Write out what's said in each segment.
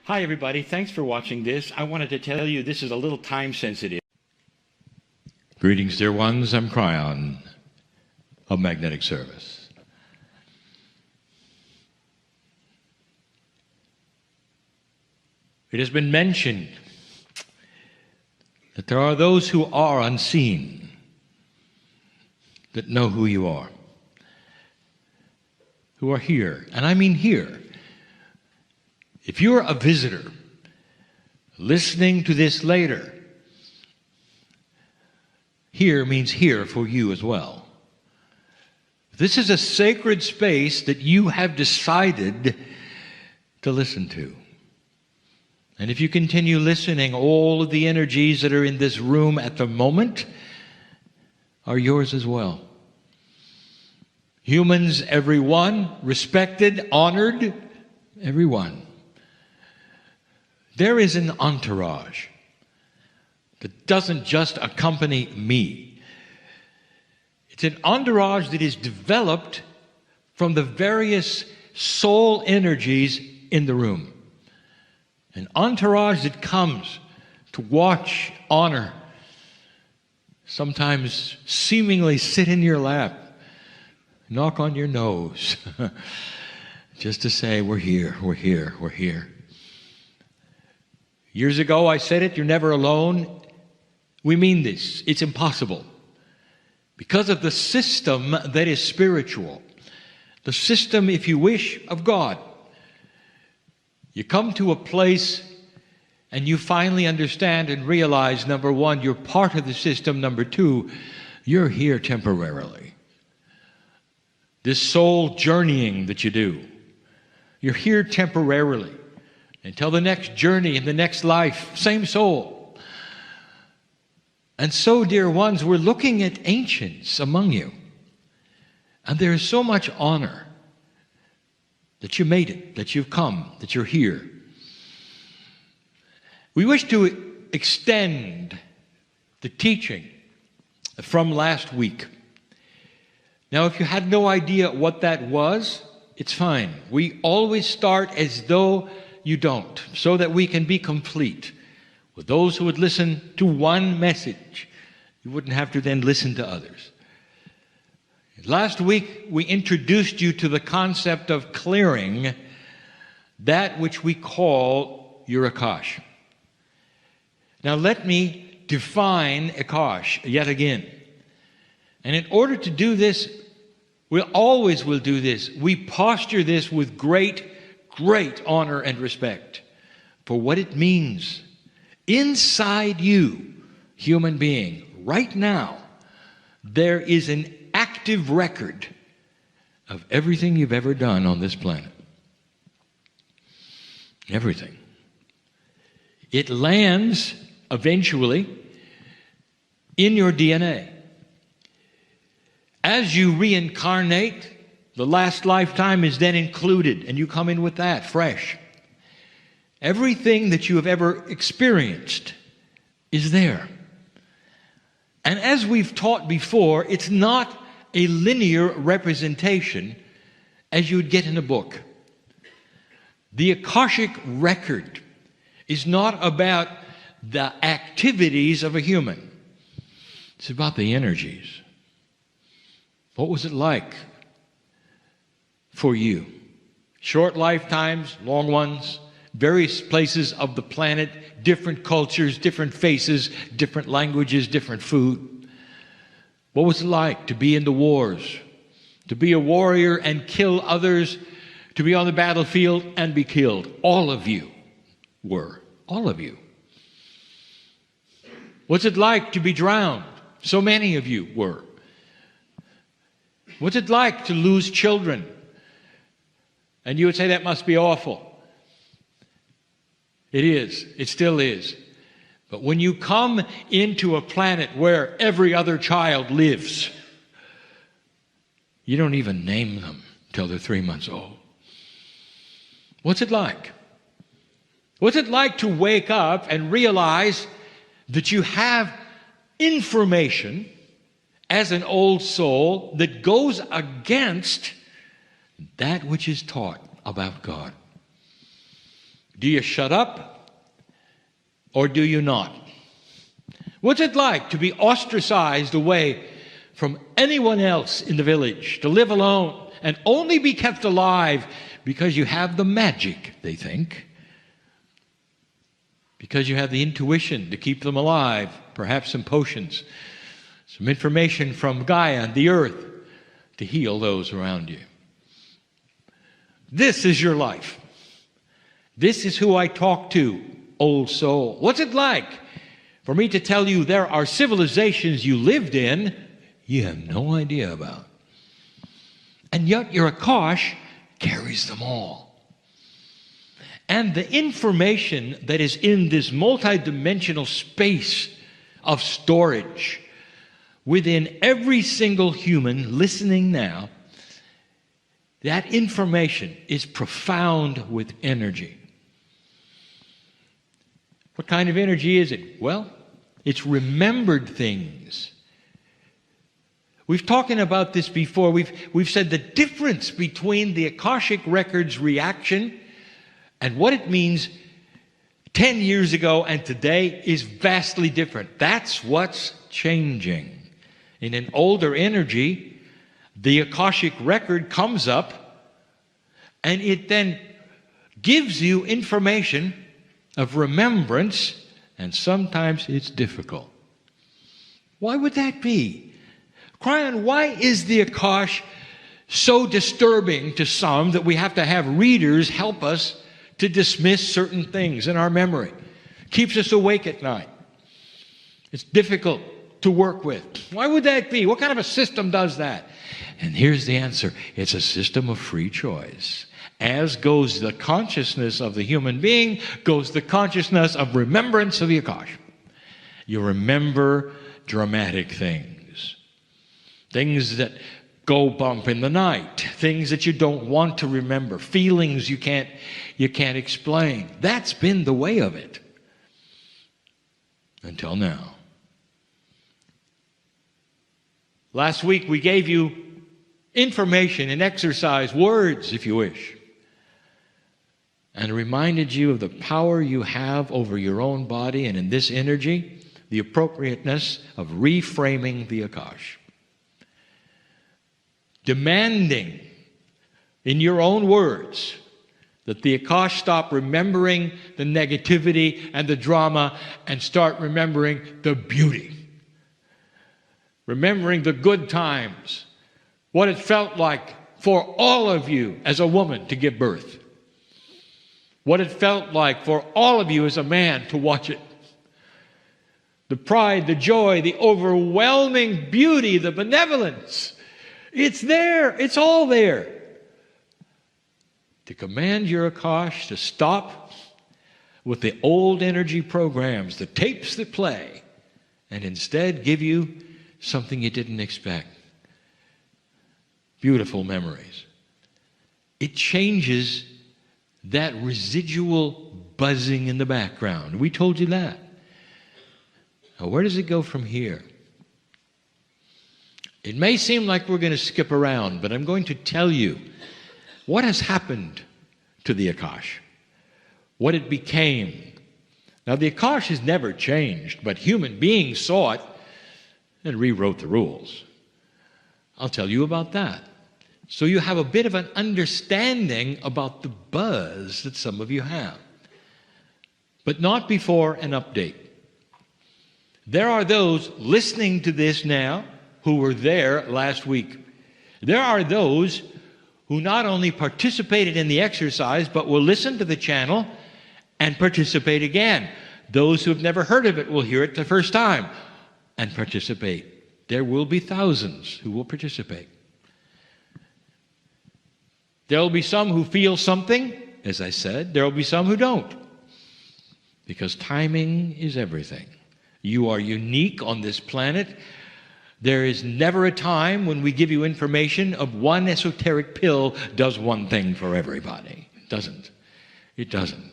Hi everybody, thanks for watching this. I wanted to tell you this is a little time sensitive. Greetings dear ones, I'm Kryon of Magnetic Service. It has been mentioned that there are those who are unseen that know who you are, who are here, and I mean here. If you're a visitor listening to this later, here means here for you as well. This is a sacred space that you have decided to listen to. And if you continue listening, all of the energies that are in this room at the moment are yours as well. Humans, everyone, respected, honored, everyone. There is an entourage that doesn't just accompany me. It's an entourage that is developed from the various soul energies in the room. An entourage that comes to watch, honor, sometimes seemingly sit in your lap, knock on your nose, just to say, we're here, we're here, we're here. Years ago I said it, you're never alone. We mean this. It's impossible. Because of the system that is spiritual. The system, if you wish, of God. You come to a place and you finally understand and realize, number one, you're part of the system. Number two, you're here temporarily. This soul journeying that you do, you're here temporarily. Until the next journey in the next life, same soul. And so, dear ones, we're looking at ancients among you. And there is so much honor that you made it, that you've come, that you're here. We wish to extend the teaching from last week. Now, if you had no idea what that was, it's fine. We always start as though you don't, so that we can be complete. With those who would listen to one message, you wouldn't have to then listen to others. Last week, we introduced you to the concept of clearing that which we call your Akash. Now let me define Akash yet again. And in order to do this, we always will do this. We posture this with great honor and respect for what it means inside you, human being. Right now, there is an active record of everything you've ever done on this planet. Everything. It lands eventually in your DNA. As you reincarnate, the last lifetime is then included, and you come in with that, fresh. Everything that you have ever experienced is there. And as we've taught before, it's not a linear representation as you would get in a book. The Akashic record is not about the activities of a human. It's about the energies. What was it like for you? Short lifetimes, long ones, various places of the planet, different cultures, different faces, different languages, different food. What was it like to be in the wars, to be a warrior and kill others, to be on the battlefield and be killed? All of you were. All of you. What's it like to be drowned? So many of you were. What's it like to lose children? And you would say that must be awful. It is. It still is. But when you come into a planet where every other child lives, you don't even name them till they're 3 months old. What's it like? What's it like to wake up and realize that you have information as an old soul that goes against that which is taught about God? Do you shut up or do you not? What's it like to be ostracized away from anyone else in the village, to live alone and only be kept alive because you have the magic, they think, because you have the intuition to keep them alive, perhaps some potions, some information from Gaia and the earth to heal those around you. This is your life. This is who I talk to, old soul. What's it like for me to tell you there are civilizations you lived in you have no idea about? And yet your Akash carries them all. And the information that is in this multidimensional space of storage within every single human listening now, that information is profound with energy. What kind of energy is it? Well, it's remembered things. We've talked about this before. We've said the difference between the Akashic Records reaction and what it means 10 years ago and today is vastly different. That's what's changing. In an older energy, the Akashic Record comes up and it then gives you information of remembrance, and sometimes it's difficult. Why would that be? Kryon, why is the Akash so disturbing to some that we have to have readers help us to dismiss certain things in our memory? Keeps us awake at night. It's difficult to work with. Why would that be? What kind of a system does that? And here's the answer. It's a system of free choice. As goes the consciousness of the human being, goes the consciousness of remembrance of the Akash. You remember dramatic things. Things that go bump in the night. Things that you don't want to remember. Feelings you can't explain. That's been the way of it. Until now. Last week we gave you information and exercise, words if you wish, and reminded you of the power you have over your own body, and in this energy, the appropriateness of reframing the Akash. Demanding in your own words that the Akash stop remembering the negativity and the drama and start remembering the beauty. Remembering the good times, what it felt like for all of you as a woman to give birth. What it felt like for all of you as a man to watch it. The pride, the joy, the overwhelming beauty, the benevolence. It's there. It's all there. To command your Akash to stop with the old energy programs, the tapes that play, and instead give you something you didn't expect. Beautiful memories. It changes that residual buzzing in the background. We told you that. Now, where does it go from here? It may seem like we're going to skip around, but I'm going to tell you what has happened to the Akash, what it became. Now, the Akash has never changed, but human beings saw it and rewrote the rules. I'll tell you about that. So you have a bit of an understanding about the buzz that some of you have. But not before an update. There are those listening to this now who were there last week. There are those who not only participated in the exercise, but will listen to the channel and participate again. Those who have never heard of it will hear it the first time and participate. There will be thousands who will participate. There will be some who feel something, as I said. There will be some who don't. Because timing is everything. You are unique on this planet. There is never a time when we give you information of one esoteric pill does one thing for everybody. It doesn't. It doesn't.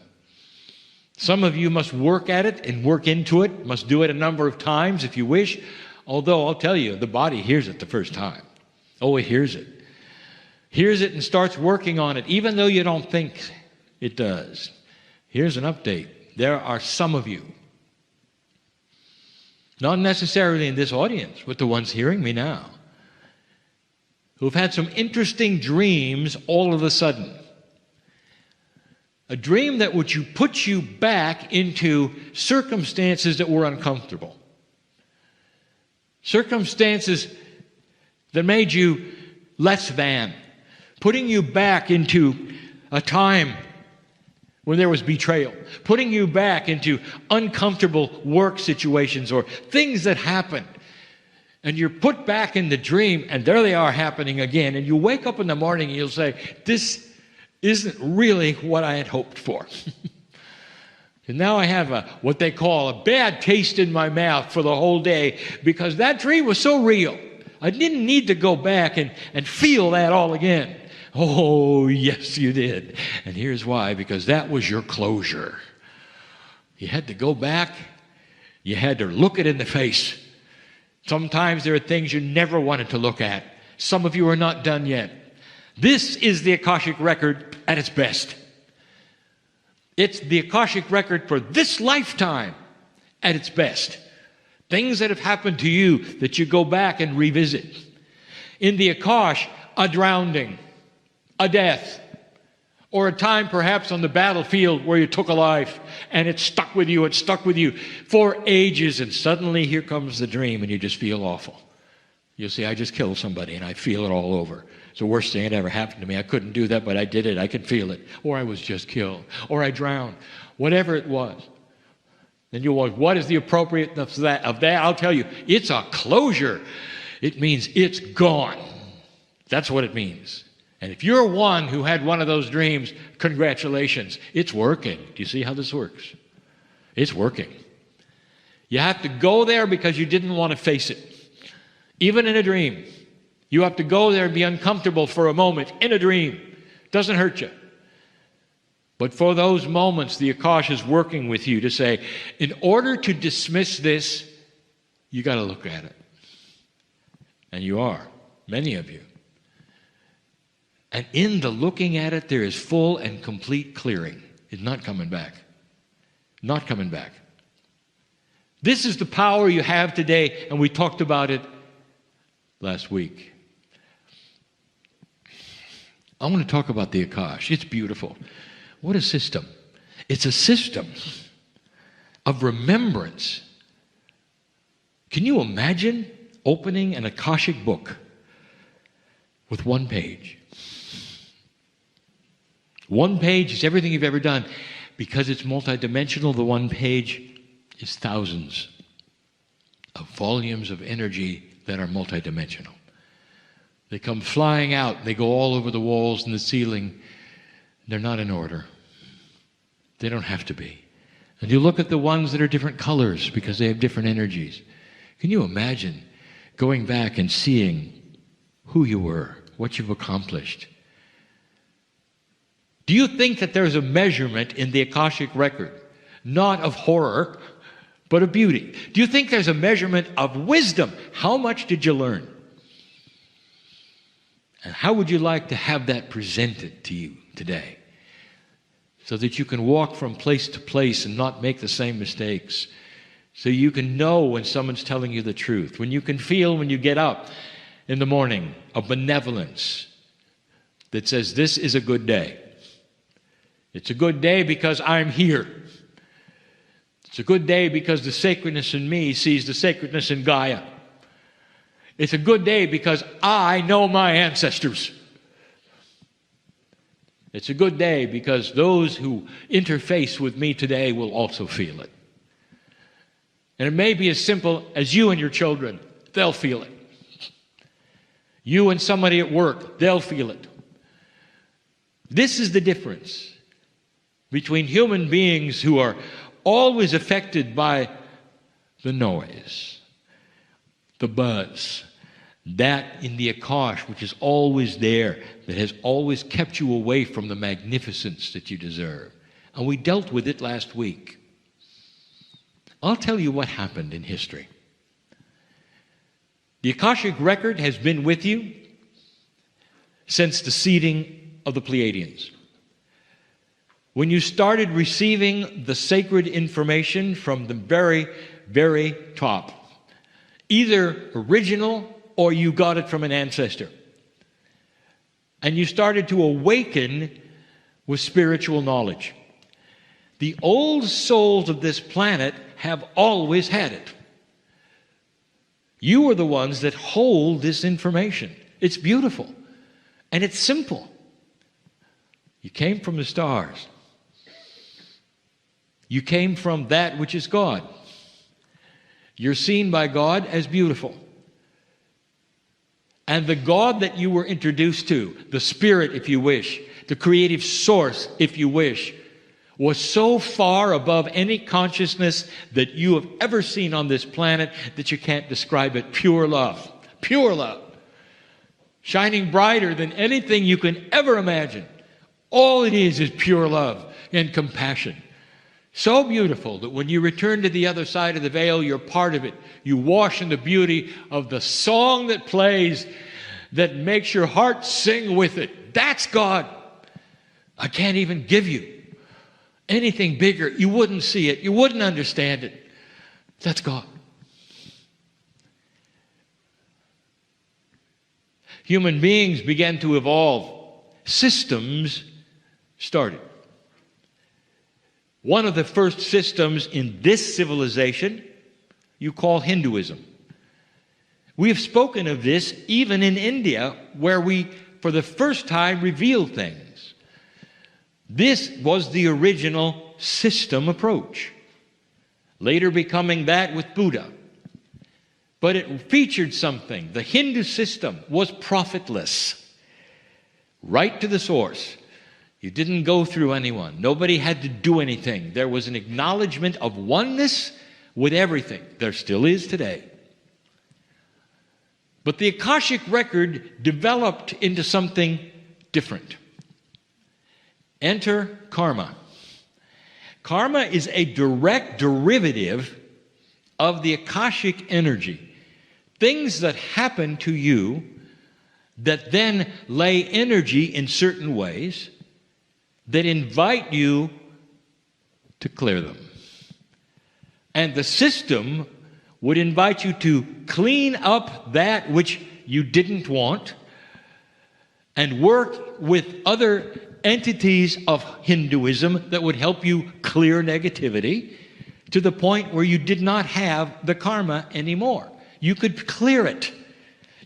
Some of you must work at it and work into it, must do it a number of times if you wish. Although, I'll tell you, the body hears it the first time. Oh, it hears it. Hears it and starts working on it, even though you don't think it does. Here's an update. There are some of you, not necessarily in this audience, but the ones hearing me now, who've had some interesting dreams all of a sudden. A dream that would put you back into circumstances that were uncomfortable. Circumstances that made you less than. Putting you back into a time when there was betrayal. Putting you back into uncomfortable work situations or things that happened. And you're put back in the dream, and there they are happening again. And you wake up in the morning and you'll say, this isn't really what I had hoped for. And now I have what they call a bad taste in my mouth for the whole day because that dream was so real. I didn't need to go back and feel that all again. Oh, yes, you did. And here's why, because that was your closure. You had to go back. You had to look it in the face. Sometimes there are things you never wanted to look at. Some of you are not done yet. This is the Akashic record at its best. It's the Akashic record for this lifetime at its best. Things that have happened to you that you go back and revisit. In the Akash, a drowning, a death, or a time perhaps on the battlefield where you took a life and it stuck with you for ages, and suddenly here comes the dream and you just feel awful. You'll say, I just killed somebody and I feel it all over. It's the worst thing that ever happened to me. I couldn't do that, but I did it. I could feel it. Or I was just killed. Or I drowned. Whatever it was. Then you'll wonder, what is the appropriateness of that? I'll tell you, it's a closure. It means it's gone. That's what it means. And if you're one who had one of those dreams, congratulations. It's working. Do you see how this works? It's working. You have to go there because you didn't want to face it. Even in a dream. You have to go there and be uncomfortable for a moment in a dream. Doesn't hurt you. But for those moments, the Akash is working with you to say, in order to dismiss this, you got to look at it. And you are, many of you. And in the looking at it, there is full and complete clearing. It's not coming back. Not coming back. This is the power you have today, and we talked about it last week. I want to talk about the Akash. It's beautiful. What a system. It's a system of remembrance. Can you imagine opening an Akashic book with one page? One page is everything you've ever done. Because it's multidimensional, the one page is thousands of volumes of energy that are multidimensional. They come flying out. They go all over the walls and the ceiling. They're not in order. They don't have to be. And you look at the ones that are different colors because they have different energies. Can you imagine going back and seeing who you were, what you've accomplished? Do you think that there's a measurement in the Akashic record, not of horror, but of beauty? Do you think there's a measurement of wisdom? How much did you learn? And how would you like to have that presented to you today? So that you can walk from place to place and not make the same mistakes. So you can know when someone's telling you the truth. When you can feel when you get up in the morning a benevolence that says, this is a good day. It's a good day because I'm here. It's a good day because the sacredness in me sees the sacredness in Gaia. It's a good day because I know my ancestors. It's a good day because those who interface with me today will also feel it. And it may be as simple as you and your children. They'll feel it. You and somebody at work, they'll feel it. This is the difference between human beings who are always affected by the noise, the buzz, that in the Akash, which is always there, that has always kept you away from the magnificence that you deserve. And we dealt with it last week. I'll tell you what happened in history. The Akashic record has been with you since the seeding of the Pleiadians. when you started receiving the sacred information from the very, very top. Either original or you got it from an ancestor. And you started to awaken with spiritual knowledge. The old souls of this planet have always had it. You are the ones that hold this information. It's beautiful. And it's simple. You came from the stars. You came from that which is God. You're seen by God as beautiful. And the God that you were introduced to, the Spirit, if you wish, the creative source, if you wish, was so far above any consciousness that you have ever seen on this planet that you can't describe it. Pure love. Pure love. Shining brighter than anything you can ever imagine. All it is pure love and compassion. So beautiful that when you return to the other side of the veil, you're part of it. You wash in the beauty of the song that plays that makes your heart sing with it. That's God. I can't even give you anything bigger. You wouldn't see it. You wouldn't understand it. That's God. Human beings began to evolve. Systems started. One of the first systems in this civilization you call Hinduism. We have spoken of this even in India, where we, for the first time, reveal things. This was the original system approach, later becoming that with Buddha. But it featured something. The Hindu system was profitless, right to the source. You didn't go through anyone. Nobody had to do anything. There was an acknowledgement of oneness with everything. There still is today. But the Akashic record developed into something different. Enter karma. Karma is a direct derivative of the Akashic energy. Things that happen to you that then lay energy in certain ways that invite you to clear them. And the system would invite you to clean up that which you didn't want and work with other entities of Hinduism that would help you clear negativity to the point where you did not have the karma anymore. You could clear it.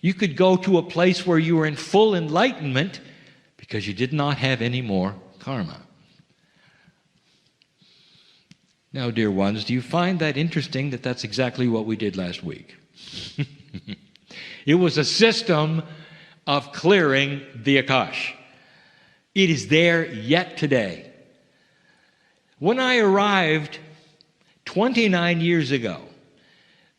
You could go to a place where you were in full enlightenment because you did not have any more karma. Now, dear ones, do you find that interesting that that's exactly what we did last week? It was a system of clearing the Akash. It is there yet today. When I arrived 29 years ago,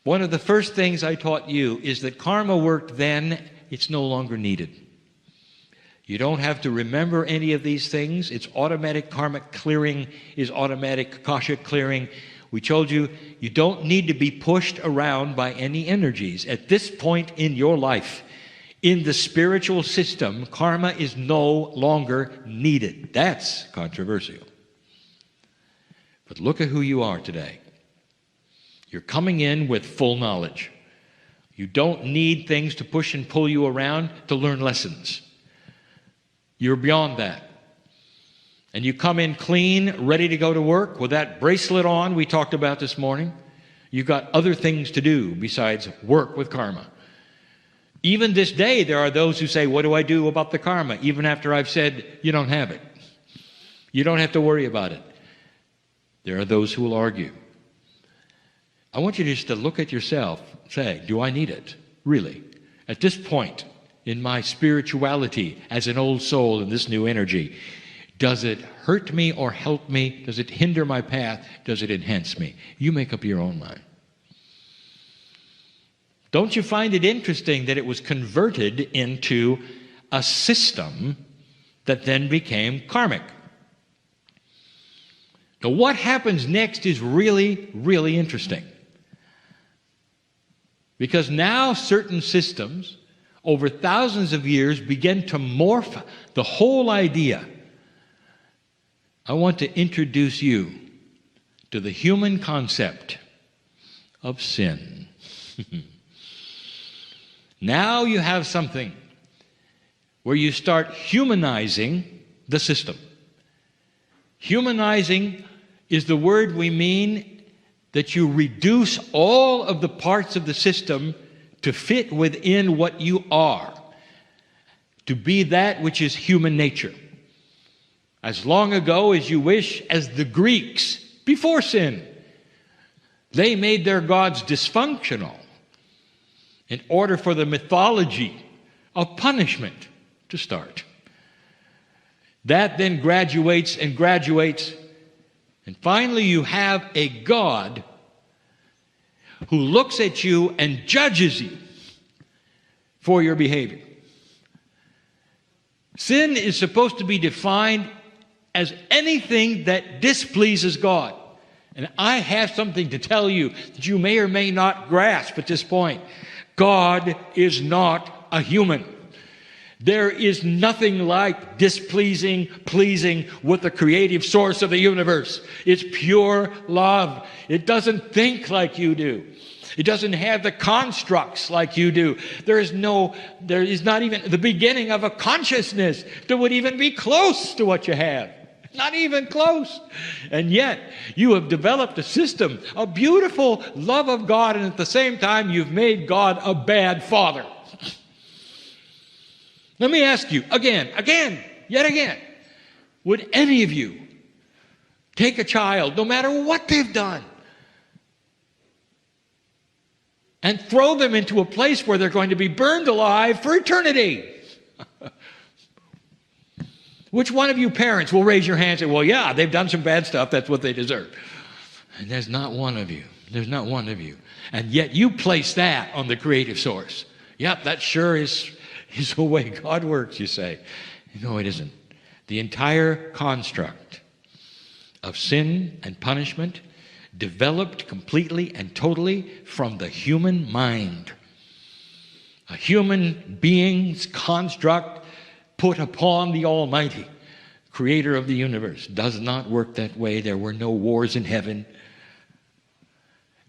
one of the first things I taught you is that karma worked then, it's no longer needed. You don't have to remember any of these things. It's automatic. Karmic clearing is automatic. Akashic clearing. We told you, you don't need to be pushed around by any energies. At this point in your life, in the spiritual system, karma is no longer needed. That's controversial. But look at who you are today. You're coming in with full knowledge. You don't need things to push and pull you around to learn lessons. You're beyond that. And you come in clean, ready to go to work with that bracelet on we talked about this morning. You've got other things to do besides work with karma. Even this day, there are those who say, what do I do about the karma? Even after I've said, you don't have it. You don't have to worry about it. There are those who will argue. I want you just to look at yourself, say, do I need it? Really? At this point in my spirituality as an old soul in this new energy, does it hurt me or help me? Does it hinder my path? Does it enhance me? You make up your own mind. Don't you find it interesting that it was converted into a system that then became karmic? Now, what happens next is really, really interesting. Because now certain systems, over thousands of years, begin to morph the whole idea I want to introduce you to the human concept of sin. Now you have something where you start humanizing the system. Humanizing is the word we mean that you reduce all of the parts of the system to fit within what you are, to be that which is human nature. As long ago as you wish, as the Greeks, before sin, they made their gods dysfunctional in order for the mythology of punishment to start. That then graduates and graduates, and finally you have a God who looks at you and judges you for your behavior. Sin is supposed to be defined as anything that displeases God. And I have something to tell you that you may or may not grasp at this point. God is not a human. There is nothing like displeasing, pleasing with the creative source of the universe. It's pure love. It doesn't think like you do. It doesn't have the constructs like you do. There is not even the beginning of a consciousness that would even be close to what you have. Not even close. And yet, you have developed a system, a beautiful love of God, and at the same time, you've made God a bad father. Let me ask you again, yet again, would any of you take a child, no matter what they've done, and throw them into a place where they're going to be burned alive for eternity? Which one of you parents will raise your hand and say, well, yeah, they've done some bad stuff, that's what they deserve? And there's not one of you. There's not one of you. And yet you place that on the creative source. Yep, that sure is the way God works, you say. No, it isn't. The entire construct of sin and punishment developed completely and totally from the human mind. A human being's construct put upon the Almighty, creator of the universe. Does not work that way. There were no wars in heaven.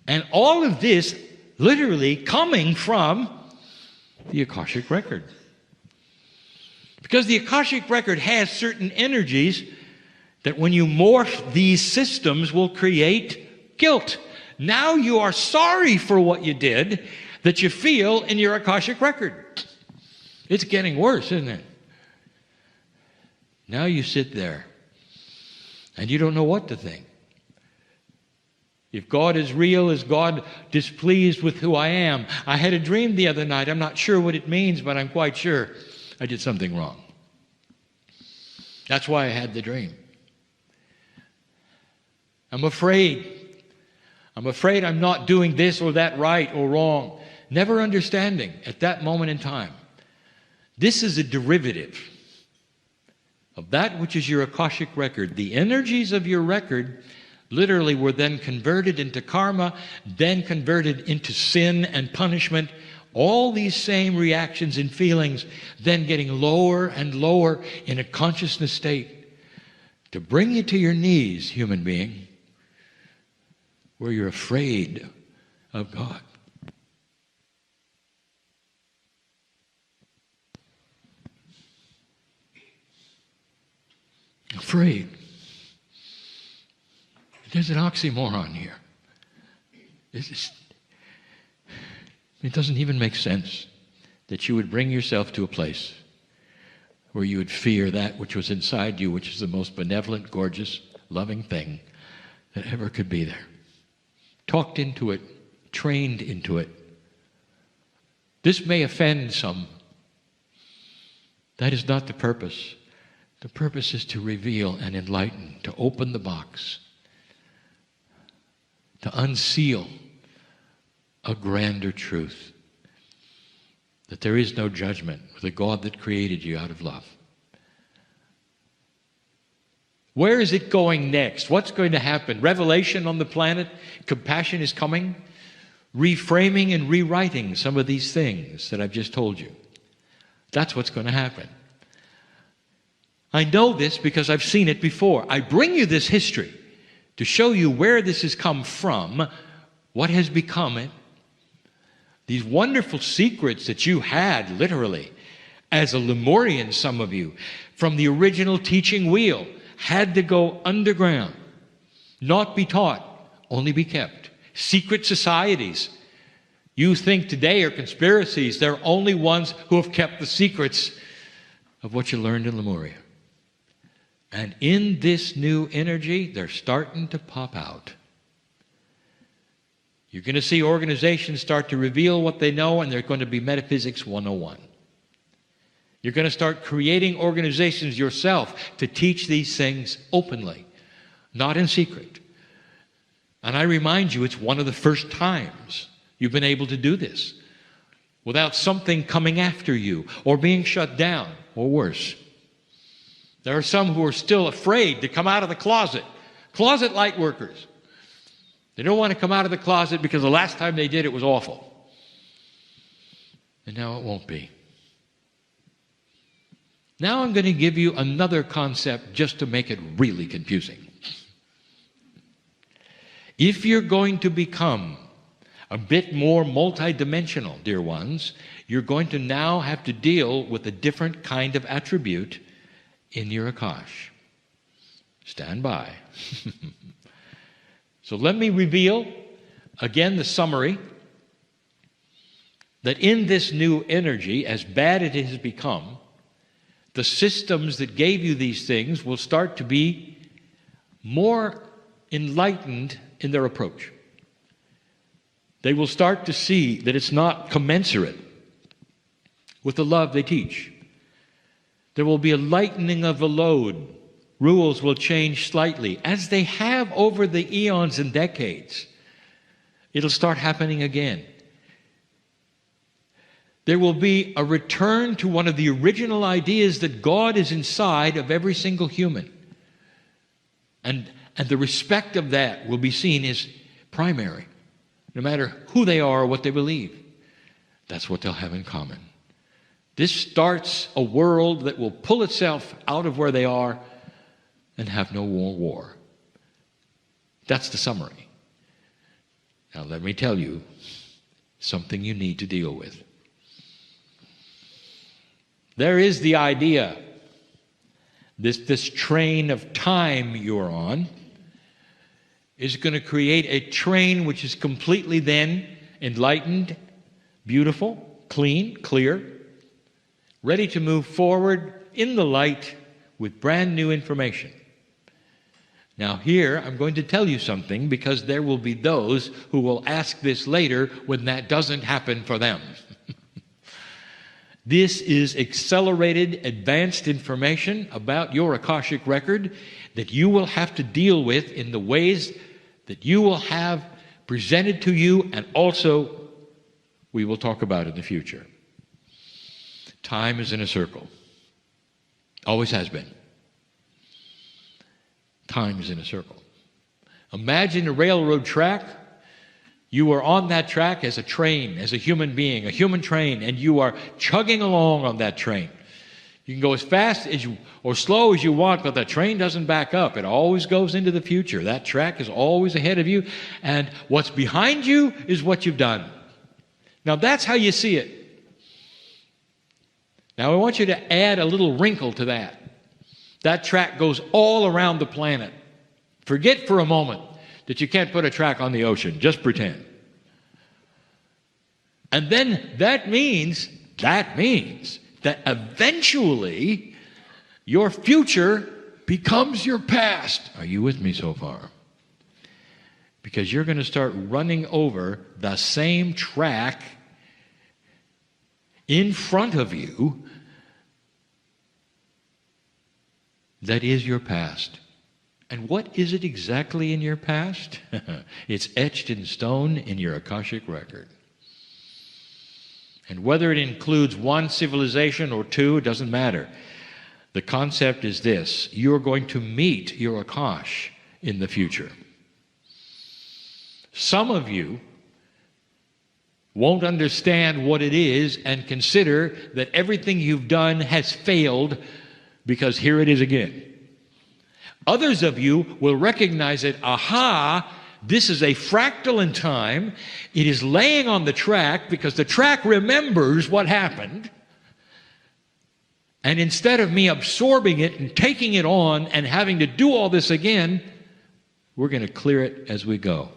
And all of this literally coming from the Akashic record. Because the Akashic record has certain energies that when you morph these systems will create guilt. Now you are sorry for what you did that you feel in your Akashic record. It's getting worse, isn't it? Now you sit there and you don't know what to think. If God is real, is God displeased with who I am? I had a dream the other night. I'm not sure what it means, but I'm quite sure I did something wrong. That's why I had the dream. I'm afraid. I'm not doing this or that right or wrong. Never understanding at that moment in time. This is a derivative of that which is your Akashic record. The energies of your record literally were then converted into karma, then converted into sin and punishment. All these same reactions and feelings then getting lower and lower in a consciousness state to bring you to your knees, human being, where you're afraid of God. Afraid. There's an oxymoron here. It doesn't even make sense that you would bring yourself to a place where you would fear that which was inside you, which is the most benevolent, gorgeous, loving thing that ever could be there. Talked into it, trained into it. This may offend some. That is not the purpose. The purpose is to reveal and enlighten, to open the box, to unseal a grander truth, that there is no judgment with a God that created you out of love. Where is it going next? What's going to happen? Revelation on the planet? Compassion is coming? Reframing and rewriting some of these things that I've just told you. That's what's going to happen. I know this because I've seen it before. I bring you this history to show you where this has come from, what has become it. These wonderful secrets that you had, literally, as a Lemurian, some of you, from the original teaching wheel, had to go underground, not be taught, only be kept. Secret societies you think today are conspiracies. They're only ones who have kept the secrets of what you learned in Lemuria. And in this new energy, they're starting to pop out. You're going to see organizations start to reveal what they know, and they're going to be Metaphysics 101. You're going to start creating organizations yourself to teach these things openly, not in secret. And I remind you, it's one of the first times you've been able to do this without something coming after you or being shut down or worse. There are some who are still afraid to come out of the closet light workers. They don't want to come out of the closet because the last time they did it was awful. And now it won't be. Now I'm going to give you another concept just to make it really confusing. If you're going to become a bit more multidimensional, dear ones, you're going to now have to deal with a different kind of attribute in your Akash. Stand by. So let me reveal, again, the summary, that in this new energy, as bad as it has become, the systems that gave you these things will start to be more enlightened in their approach. They will start to see that it's not commensurate with the love they teach. There will be a lightening of the load. Rules will change slightly, as they have over the eons and decades. It'll start happening again. There will be a return to one of the original ideas that God is inside of every single human. And the respect of that will be seen as primary, no matter who they are or what they believe. That's what they'll have in common. This starts a world that will pull itself out of where they are and have no more war. That's the summary. Now let me tell you something you need to deal with. There is the idea, this train of time you're on is going to create a train which is completely then enlightened, beautiful, clean, clear, ready to move forward in the light with brand new information. Now here, I'm going to tell you something because there will be those who will ask this later when that doesn't happen for them. This is accelerated, advanced information about your Akashic record that you will have to deal with in the ways that you will have presented to you, and also we will talk about in the future. Time is in a circle. Always has been. Time is in a circle. Imagine a railroad track. You are on that track as a train, as a human being, a human train, and you are chugging along on that train. You can go as fast as you or slow as you want, but the train doesn't back up. It always goes into the future. That track is always ahead of you, and what's behind you is what you've done. Now that's how you see it. Now I want you to add a little wrinkle to that. That track goes all around the planet. Forget for a moment that you can't put a track on the ocean. Just pretend. And then that means that eventually your future becomes your past. Are you with me so far? Because you're going to start running over the same track in front of you that is your past. And what is it exactly in your past? It's etched in stone in your Akashic record. And whether it includes one civilization or two, it doesn't matter. The concept is this: you're going to meet your Akash in the future. Some of you won't understand what it is and consider that everything you've done has failed because here it is again. Others of you will recognize it, aha, this is a fractal in time. It is laying on the track because the track remembers what happened. And instead of me absorbing it and taking it on and having to do all this again, we're going to clear it as we go.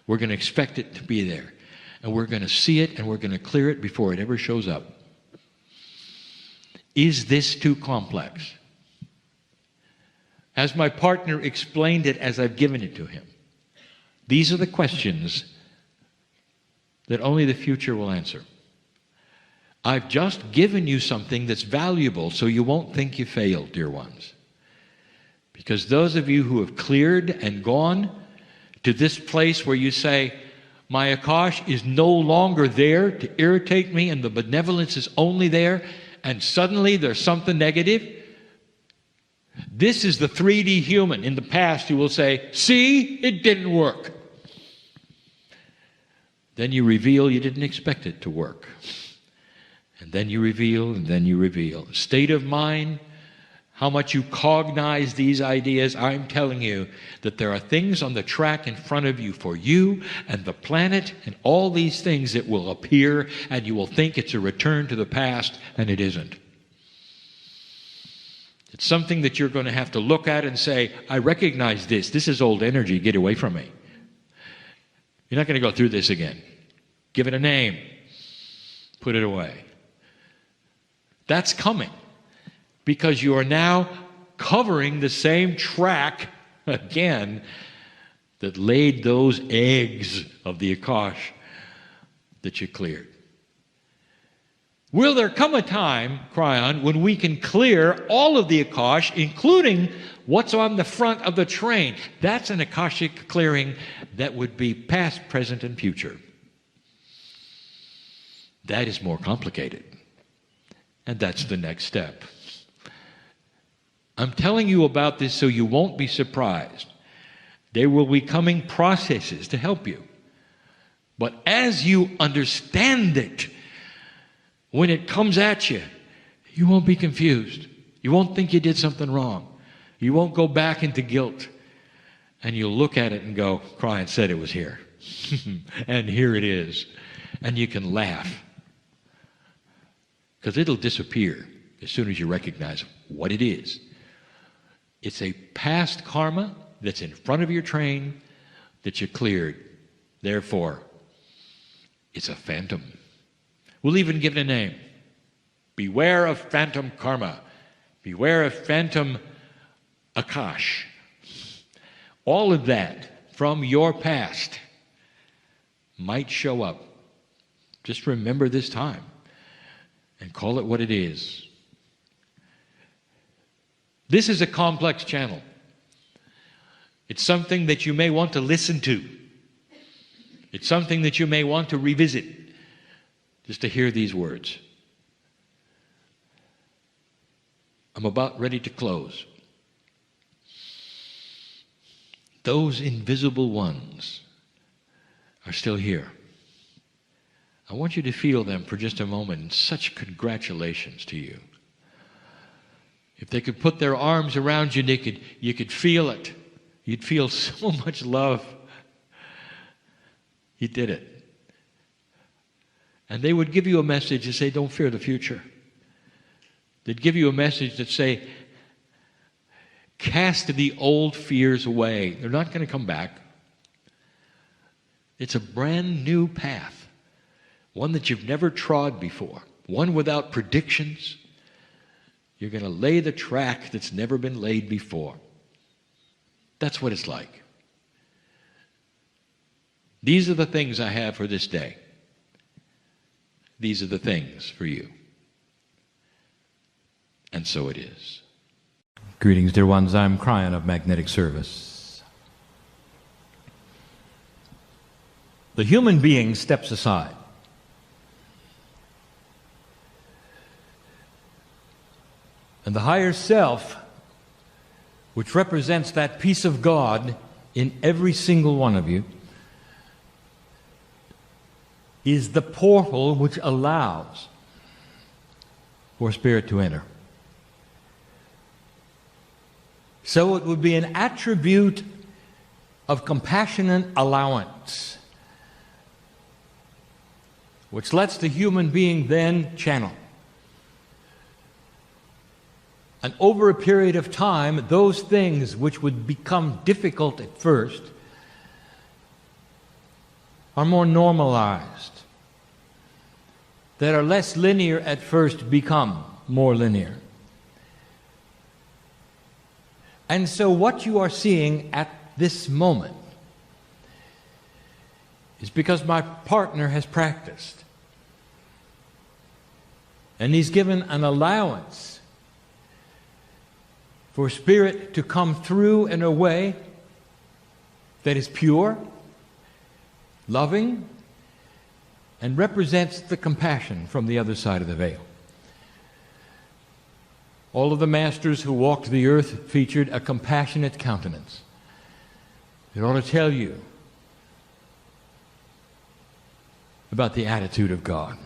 We're going to expect it to be there. And we're going to see it and we're going to clear it before it ever shows up. Is this too complex? As my partner explained it as I've given it to him, these are the questions that only the future will answer. I've just given you something that's valuable so you won't think you failed, dear ones. Because those of you who have cleared and gone to this place where you say, my Akash is no longer there to irritate me and the benevolence is only there, and suddenly there's something negative. This is the 3D human in the past who will say, see, it didn't work. Then you reveal you didn't expect it to work. And then you reveal, and then you reveal. State of mind, how much you cognize these ideas. I'm telling you that there are things on the track in front of you for you and the planet and all these things that will appear, and you will think it's a return to the past, and it isn't. It's something that you're going to have to look at and say, I recognize this. This is old energy. Get away from me. You're not going to go through this again. Give it a name. Put it away. That's coming because you are now covering the same track again that laid those eggs of the Akash that you cleared. Will there come a time, Kryon, when we can clear all of the Akash, including what's on the front of the train? That's an Akashic clearing that would be past, present, and future. That is more complicated. And that's the next step. I'm telling you about this so you won't be surprised. There will be coming processes to help you. But as you understand it, when it comes at you, you won't be confused. You won't think you did something wrong. You won't go back into guilt. And you'll look at it and go, Kryon said it was here. And here it is. And you can laugh. Because it'll disappear as soon as you recognize what it is. It's a past karma that's in front of your train that you cleared. Therefore, it's a phantom. We'll even give it a name. Beware of phantom karma. Beware of phantom Akash. All of that from your past might show up. Just remember this time and call it what it is. This is a complex channel. It's something that you may want to listen to. It's something that you may want to revisit. Just to hear these words. I'm about ready to close. Those invisible ones are still here. I want you to feel them for just a moment, and such congratulations to you. If they could put their arms around you, you could feel it. You'd feel so much love. You did it. And they would give you a message and say, don't fear the future. They'd give you a message that say, cast the old fears away. They're not going to come back. It's a brand new path. One that you've never trod before. One without predictions. You're going to lay the track that's never been laid before. That's what it's like. These are the things I have for this day. These are the things for you. And so it is. Greetings, dear ones. I'm Kryon of Magnetic Service. The human being steps aside. And the higher self, which represents that piece of God in every single one of you, is the portal which allows for spirit to enter. So it would be an attribute of compassionate allowance, which lets the human being then channel. And over a period of time, those things which would become difficult at first are more normalized, that are less linear at first become more linear. And so what you are seeing at this moment is because my partner has practiced. And he's given an allowance for Spirit to come through in a way that is pure, loving, and represents the compassion from the other side of the veil. All of the masters who walked the earth featured a compassionate countenance. It ought to tell you about the attitude of God.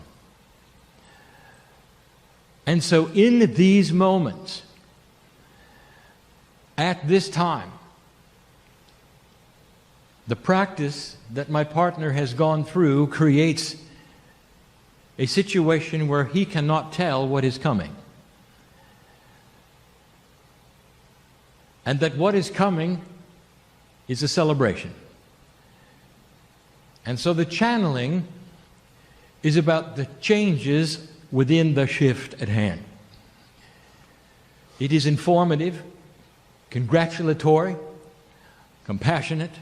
And so in these moments, at this time, the practice that my partner has gone through creates a situation where he cannot tell what is coming. And that what is coming is a celebration. And so the channeling is about the changes within the shift at hand. It is informative, congratulatory, compassionate,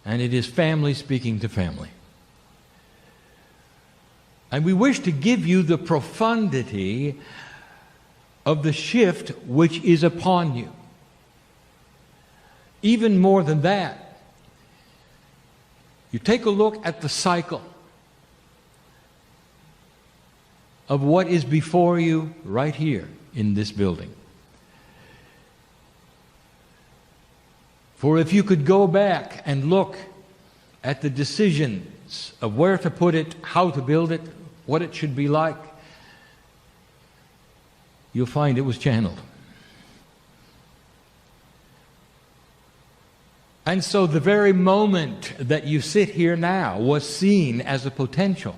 and it is family speaking to family. And we wish to give you the profundity of the shift which is upon you. Even more than that, you take a look at the cycle of what is before you right here in this building. For if you could go back and look at the decisions of where to put it, how to build it, what it should be like, you'll find it was channeled. And so the very moment that you sit here now was seen as a potential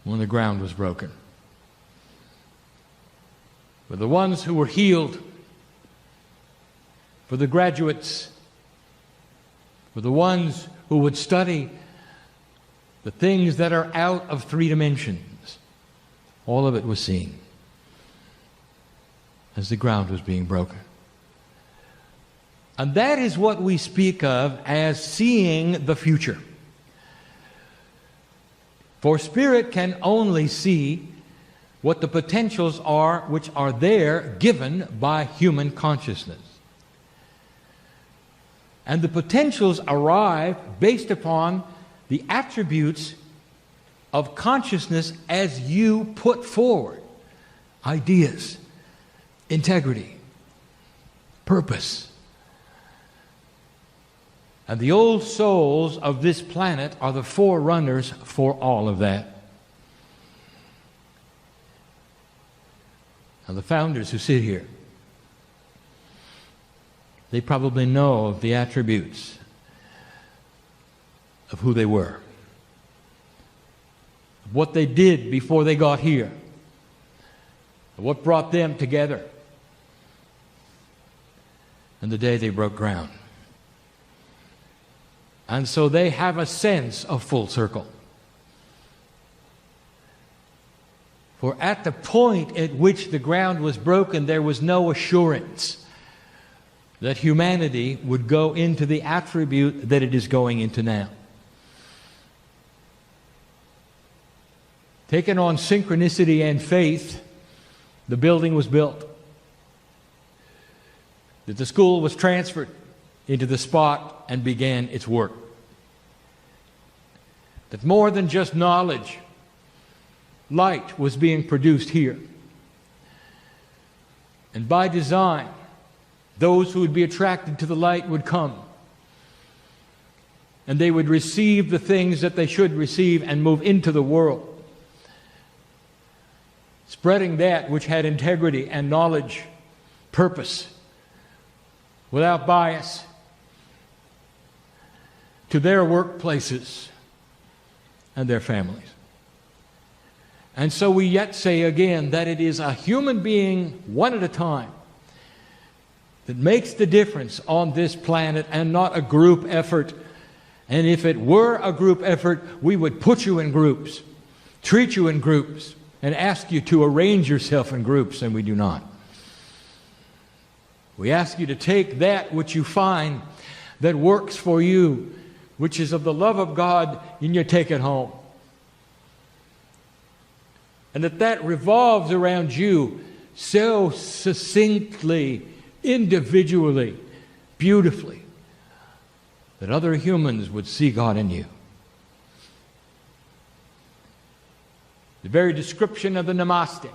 when the ground was broken. For the ones who were healed, for the graduates, for the ones who would study the things that are out of 3 dimensions, all of it was seen as the ground was being broken. And that is what we speak of as seeing the future. For Spirit can only see what the potentials are which are there given by human consciousness. And the potentials arrive based upon the attributes of consciousness as you put forward ideas, integrity, purpose. And the old souls of this planet are the forerunners for all of that. And the founders who sit here, they probably know the attributes of who they were, of what they did before they got here, of what brought them together, and the day they broke ground. And so they have a sense of full circle. For at the point at which the ground was broken, there was no assurance that humanity would go into the attribute that it is going into now. Taken on synchronicity and faith, the building was built. That the school was transferred into the spot and began its work. That more than just knowledge, light was being produced here. And by design, those who would be attracted to the light would come. And they would receive the things that they should receive and move into the world, spreading that which had integrity and knowledge purpose, without bias, to their workplaces and their families. And so we yet say again that it is a human being, one at a time, that makes the difference on this planet and not a group effort. And if it were a group effort, we would put you in groups, treat you in groups, and ask you to arrange yourself in groups, and we do not. We ask you to take that which you find that works for you, which is of the love of God, and you take it home. And that revolves around you so succinctly, individually, beautifully, that other humans would see God in you. The very description of the Namaste,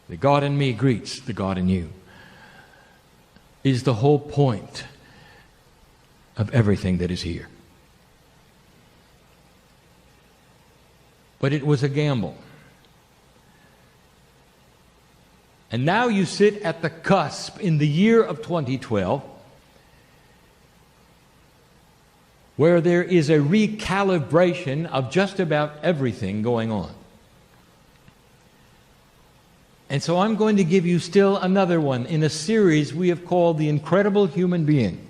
the God in me greets the God in you, is the whole point of everything that is here. But it was a gamble. And now you sit at the cusp in the year of 2012, where there is a recalibration of just about everything going on. And so I'm going to give you still another one in a series we have called The Incredible Human Being.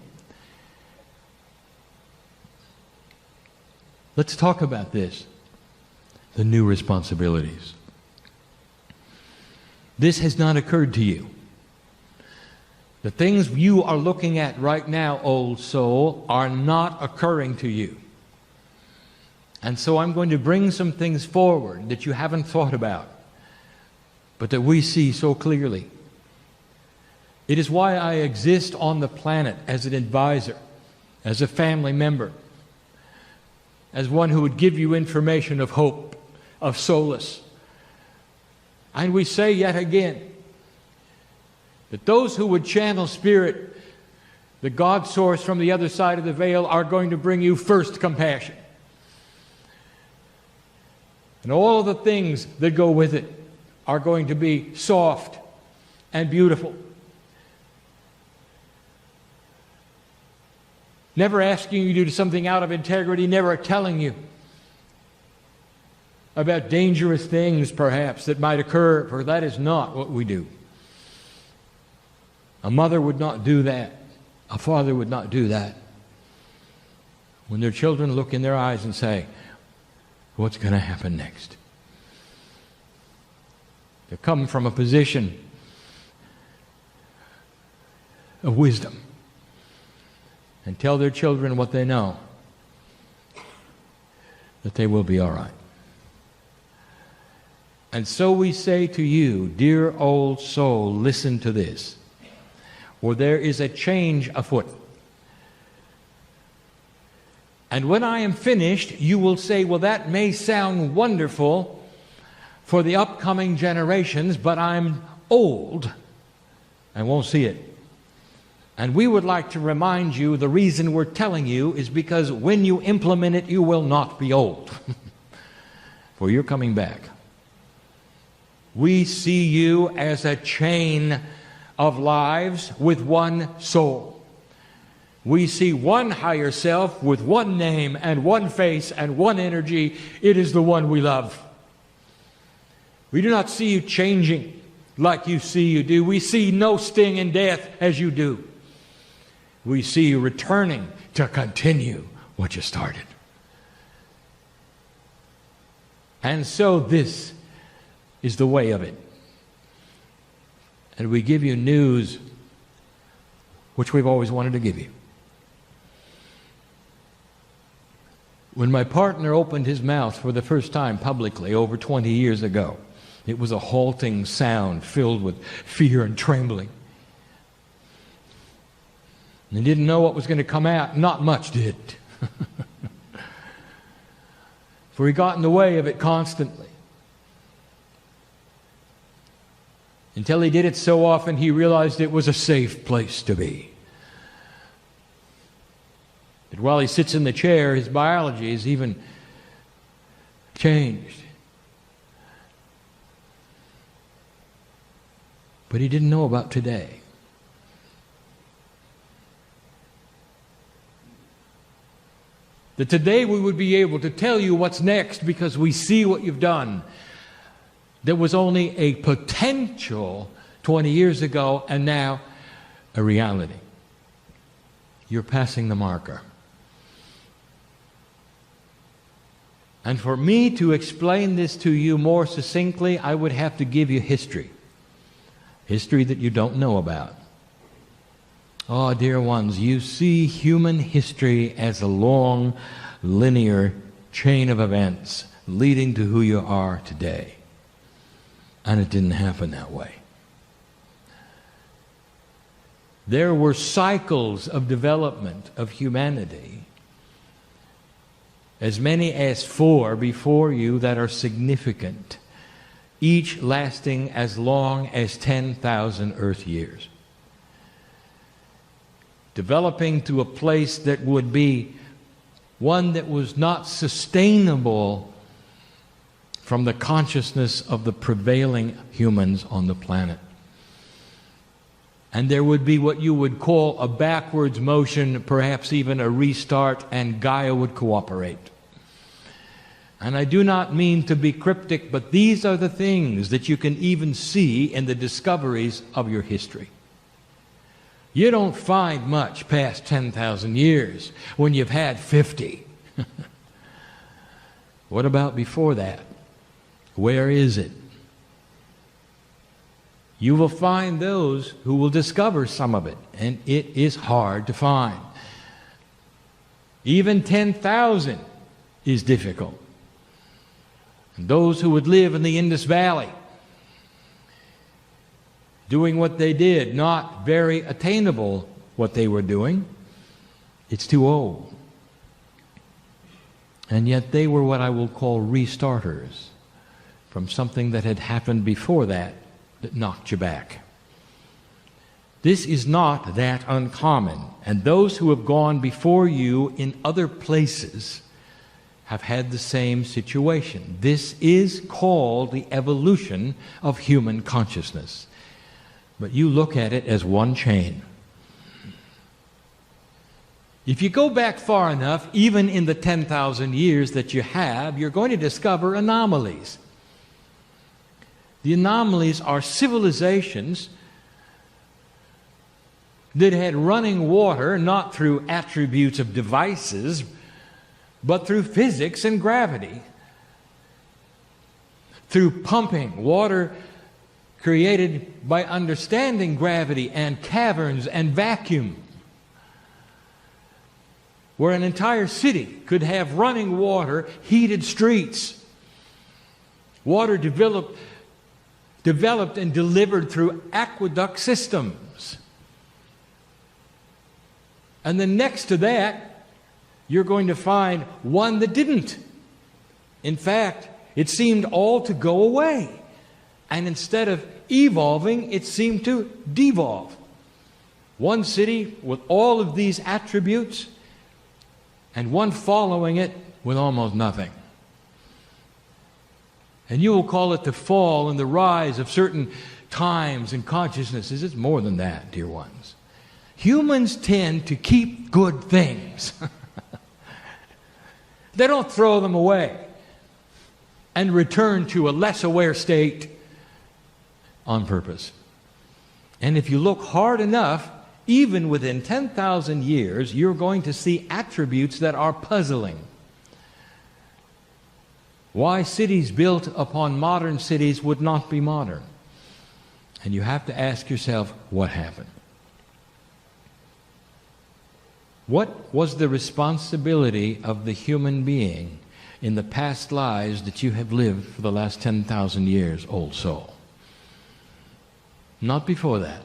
Let's talk about this, the new responsibilities. This has not occurred to you. The things you are looking at right now, old soul, are not occurring to you. And so I'm going to bring some things forward that you haven't thought about, but that we see so clearly. It is why I exist on the planet as an advisor, as a family member, as one who would give you information of hope, of solace. And we say yet again, that those who would channel Spirit, the God source from the other side of the veil, are going to bring you first compassion. And all of the things that go with it are going to be soft and beautiful. Never asking you to do something out of integrity, never telling you about dangerous things perhaps that might occur, for that is not what we do. A mother would not do that. A father would not do that. When their children look in their eyes and say, what's going to happen next? They come from a position of wisdom and tell their children what they know, that they will be all right. And so we say to you, dear old soul, listen to this. For there is a change afoot. And when I am finished, you will say, well, that may sound wonderful for the upcoming generations, but I'm old and won't see it. And we would like to remind you the reason we're telling you is because when you implement it, you will not be old. For you're coming back. We see you as a chain of lives with one soul. We see one higher self with one name and one face and one energy. It is the one we love. We do not see you changing like you see you do. We see no sting in death as you do. We see you returning to continue what you started. And so this is the way of it. And we give you news which we've always wanted to give you. When my partner opened his mouth for the first time publicly over 20 years ago, it was a halting sound filled with fear and trembling. And he didn't know what was going to come out. Not much did. For he got in the way of it constantly. Until he did it so often, he realized it was a safe place to be. That while he sits in the chair, his biology is even changed. But he didn't know about today. That today we would be able to tell you what's next because we see what you've done. There was only a potential 20 years ago, and now a reality. You're passing the marker. And for me to explain this to you more succinctly, I would have to give you history. History that you don't know about. Oh, dear ones, you see human history as a long, linear chain of events leading to who you are today. And it didn't happen that way. There were cycles of development of humanity, as many as 4 before you that are significant, each lasting as long as 10,000 Earth years. Developing to a place that would be one that was not sustainable from the consciousness of the prevailing humans on the planet. And there would be what you would call a backwards motion, perhaps even a restart, and Gaia would cooperate. And I do not mean to be cryptic, but these are the things that you can even see in the discoveries of your history. You don't find much past 10,000 years when you've had 50. What about before that? Where is it? You will find those who will discover some of it, and it is hard to find. Even 10,000 is difficult. And those who would live in the Indus Valley, doing what they did, not very attainable what they were doing, it's too old. And yet they were what I will call restarters from something that had happened before that knocked you back. This is not that uncommon, and those who have gone before you in other places have had the same situation. This is called the evolution of human consciousness. But you look at it as one chain. If you go back far enough, even in the 10,000 years that you have, you're going to discover anomalies. The anomalies are civilizations that had running water, not through attributes of devices, but through physics and gravity. Through pumping, water created by understanding gravity and caverns and vacuum, where an entire city could have running water, heated streets. Water developed and delivered through aqueduct systems. And then next to that, you're going to find one that didn't. In fact, it seemed all to go away. And instead of evolving, it seemed to devolve. One city with all of these attributes, and one following it with almost nothing. And you will call it the fall and the rise of certain times and consciousnesses. It's more than that, dear ones. Humans tend to keep good things. They don't throw them away and return to a less aware state on purpose. And if you look hard enough, even within 10,000 years, you're going to see attributes that are puzzling. Why cities built upon modern cities would not be modern. And you have to ask yourself, what happened? What was the responsibility of the human being in the past lives that you have lived for the last 10,000 years, old soul? Not before that.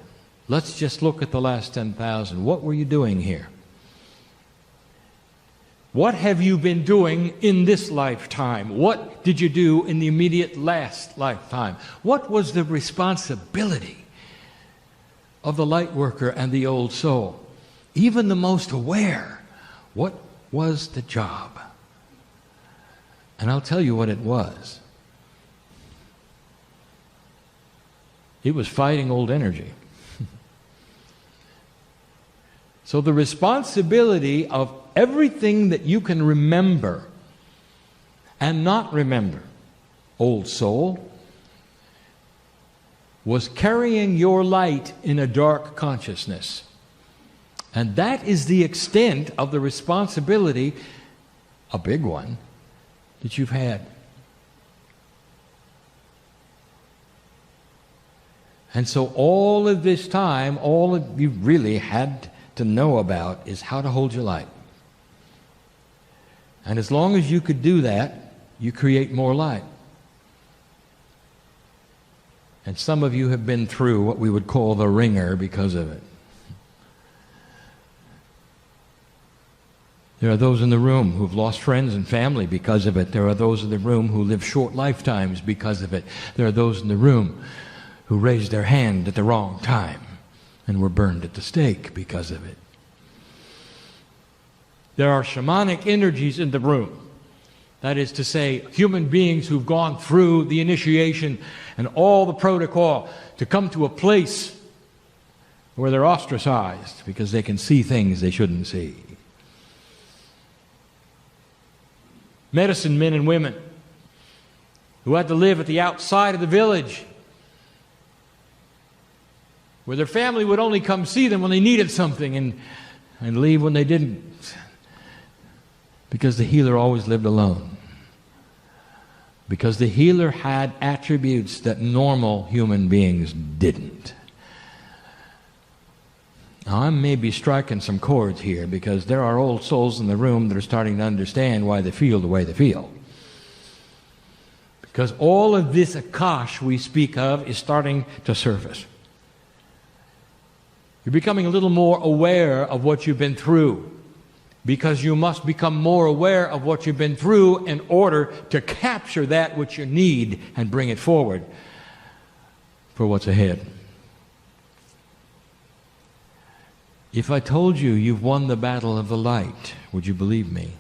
Let's just look at the last 10,000. What were you doing here? What have you been doing in this lifetime? What did you do in the immediate last lifetime? What was the responsibility of the light worker and the old soul? Even the most aware, what was the job? And I'll tell you what it was. It was fighting old energy. So the responsibility of everything that you can remember and not remember, old soul, was carrying your light in a dark consciousness. And that is the extent of the responsibility, a big one, that you've had. And so all of this time, all that you really had to know about is how to hold your light. And as long as you could do that, you create more light. And some of you have been through what we would call the ringer because of it. There are those in the room who've lost friends and family because of it. There are those in the room who live short lifetimes because of it. There are those in the room who raised their hand at the wrong time and were burned at the stake because of it. There are shamanic energies in the room. That is to say, human beings who've gone through the initiation and all the protocol to come to a place where they're ostracized because they can see things they shouldn't see. Medicine men and women who had to live at the outside of the village, where their family would only come see them when they needed something and leave when they didn't, because the healer always lived alone. Because the healer had attributes that normal human beings didn't. Now, I may be striking some chords here because there are old souls in the room that are starting to understand why they feel the way they feel. Because all of this akash we speak of is starting to surface. You're becoming a little more aware of what you've been through, because you must become more aware of what you've been through in order to capture that which you need and bring it forward for what's ahead. If I told you you've won the battle of the light, would you believe me?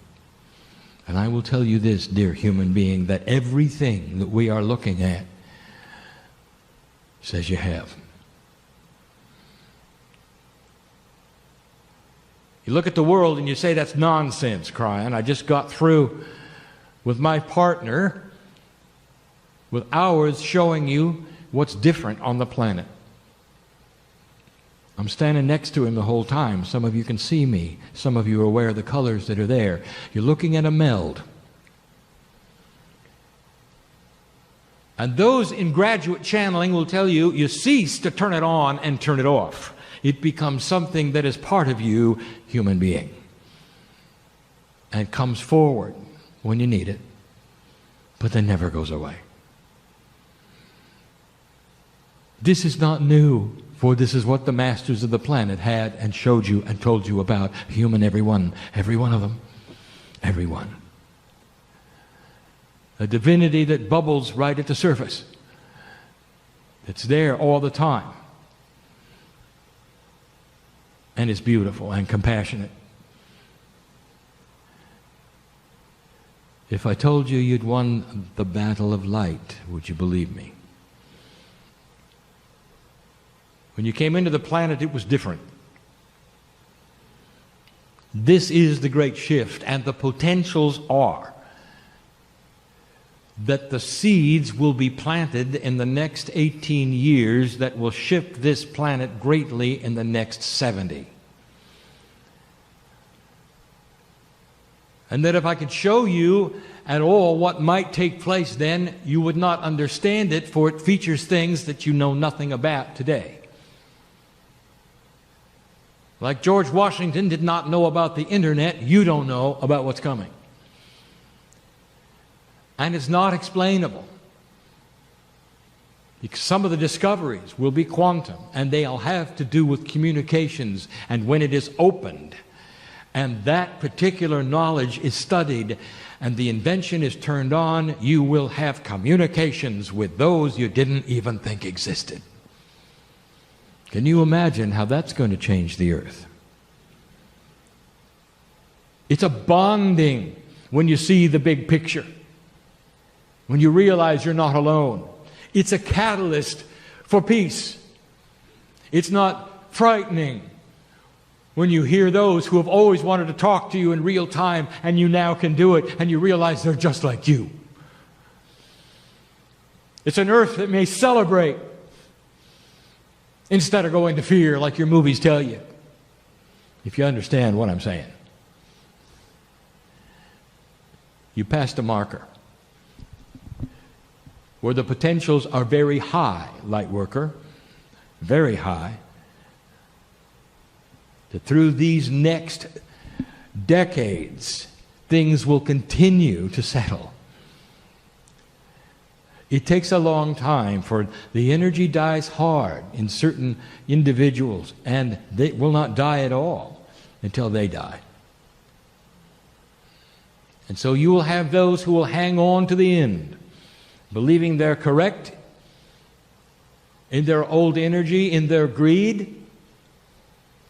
And I will tell you this, dear human being, that everything that we are looking at says you have. You look at the world and you say, that's nonsense, Kryon. I just got through with my partner with hours showing you what's different on the planet. I'm standing next to him the whole time. Some of you can see me. Some of you are aware of the colors that are there. You're looking at a meld. And those in graduate channeling will tell you, you cease to turn it on and turn it off. It becomes something that is part of you, human being, and comes forward when you need it, but then never goes away. This is not new, for this is what the masters of the planet had and showed you and told you about. Human, every one of them, every one. A divinity that bubbles right at the surface. It's there all the time. And is beautiful and compassionate. If I told you you'd won the battle of light, would you believe me? When you came into the planet, it was different. This is the great shift, and the potentials are that the seeds will be planted in the next 18 years that will shift this planet greatly in the next 70. And that if I could show you at all what might take place then, you would not understand it, for it features things that you know nothing about today. Like George Washington did not know about the internet, you don't know about what's coming. And it's not explainable. Because some of the discoveries will be quantum, and they'll have to do with communications, and when it is opened, and that particular knowledge is studied, and the invention is turned on, you will have communications with those you didn't even think existed. Can you imagine how that's going to change the earth? It's a bonding when you see the big picture, when you realize you're not alone. It's a catalyst for peace. It's not frightening when you hear those who have always wanted to talk to you in real time and you now can do it and you realize they're just like you. It's an earth that may celebrate instead of going to fear like your movies tell you. If you understand what I'm saying. You passed a marker where the potentials are very high, light worker, very high, that through these next decades, things will continue to settle. It takes a long time, for the energy dies hard in certain individuals, and they will not die at all until they die. And so you will have those who will hang on to the end, believing they're correct in their old energy, in their greed,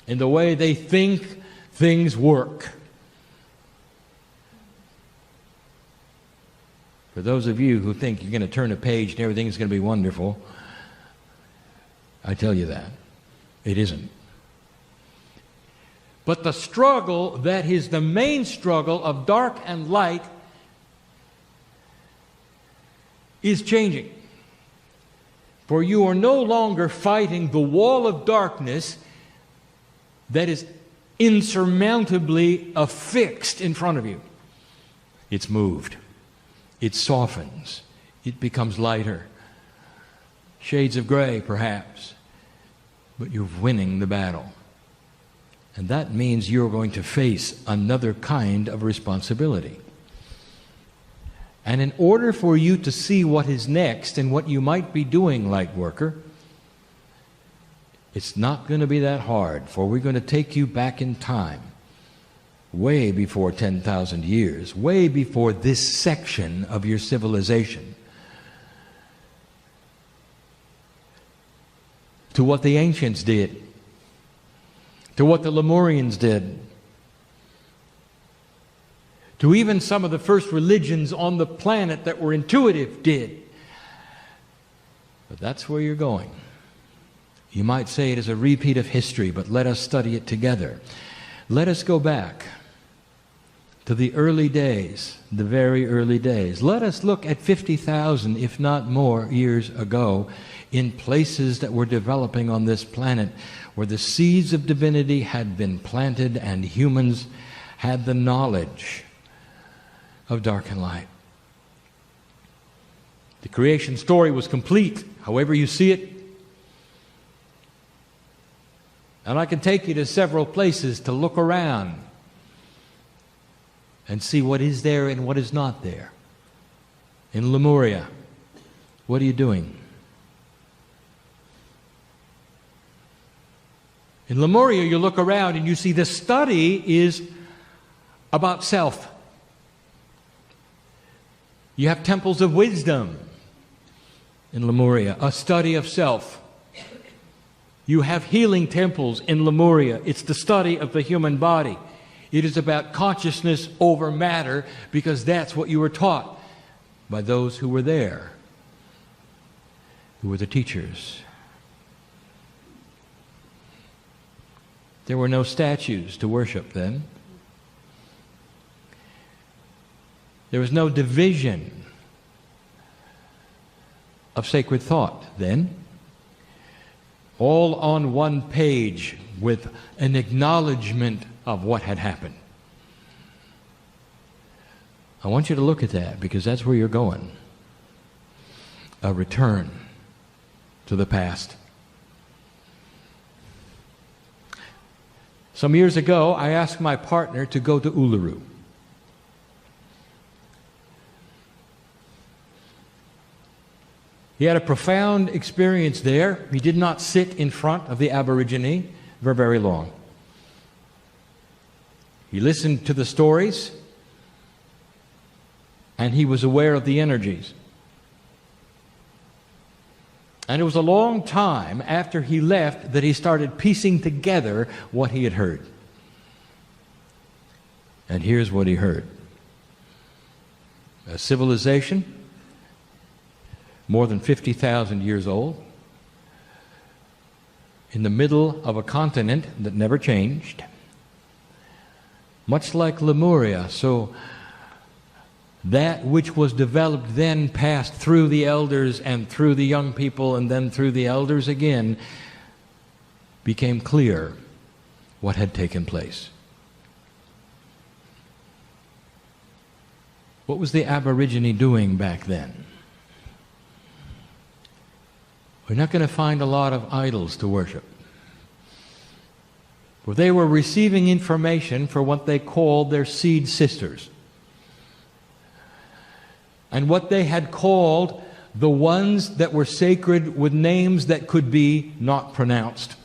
in the way they think things work. For those of you who think you're going to turn a page and everything's going to be wonderful, I tell you that. It isn't. But the struggle that is the main struggle of dark and light is changing. For you are no longer fighting the wall of darkness that is insurmountably affixed in front of you. It's moved. It softens. It becomes lighter. Shades of gray, perhaps. But you're winning the battle. And that means you're going to face another kind of responsibility. And in order for you to see what is next and what you might be doing, light worker, it's not going to be that hard, for we're going to take you back in time, way before 10,000 years, way before this section of your civilization, to what the ancients did, to what the Lemurians did, to even some of the first religions on the planet that were intuitive did. But that's where you're going. You might say it is a repeat of history, but let us study it together. Let us go back to the early days, the very early days. Let us look at 50,000, if not more, years ago in places that were developing on this planet where the seeds of divinity had been planted and humans had the knowledge of dark and light. The creation story was complete, however you see it. And I can take you to several places to look around and see what is there and what is not there. In Lemuria, what are you doing? In Lemuria, you look around and you see the study is about self. You have temples of wisdom in Lemuria, a study of self. You have healing temples in Lemuria. It's the study of the human body. It is about consciousness over matter, because that's what you were taught by those who were there, who were the teachers. There were no statues to worship then. There was no division of sacred thought then. All on one page with an acknowledgement of what had happened. I want you to look at that, because that's where you're going. A return to the past. Some years ago, I asked my partner to go to Uluru. He had a profound experience there. He did not sit in front of the Aborigine for very long. He listened to the stories, and he was aware of the energies. And it was a long time after he left that he started piecing together what he had heard. And here's what he heard. A civilization more than 50,000 years old, in the middle of a continent that never changed, much like Lemuria. So that which was developed then passed through the elders and through the young people and then through the elders again, became clear what had taken place. What was the Aborigine doing back then? We're not going to find a lot of idols to worship. For they were receiving information for what they called their seed sisters. And what they had called the ones that were sacred with names that could be not pronounced.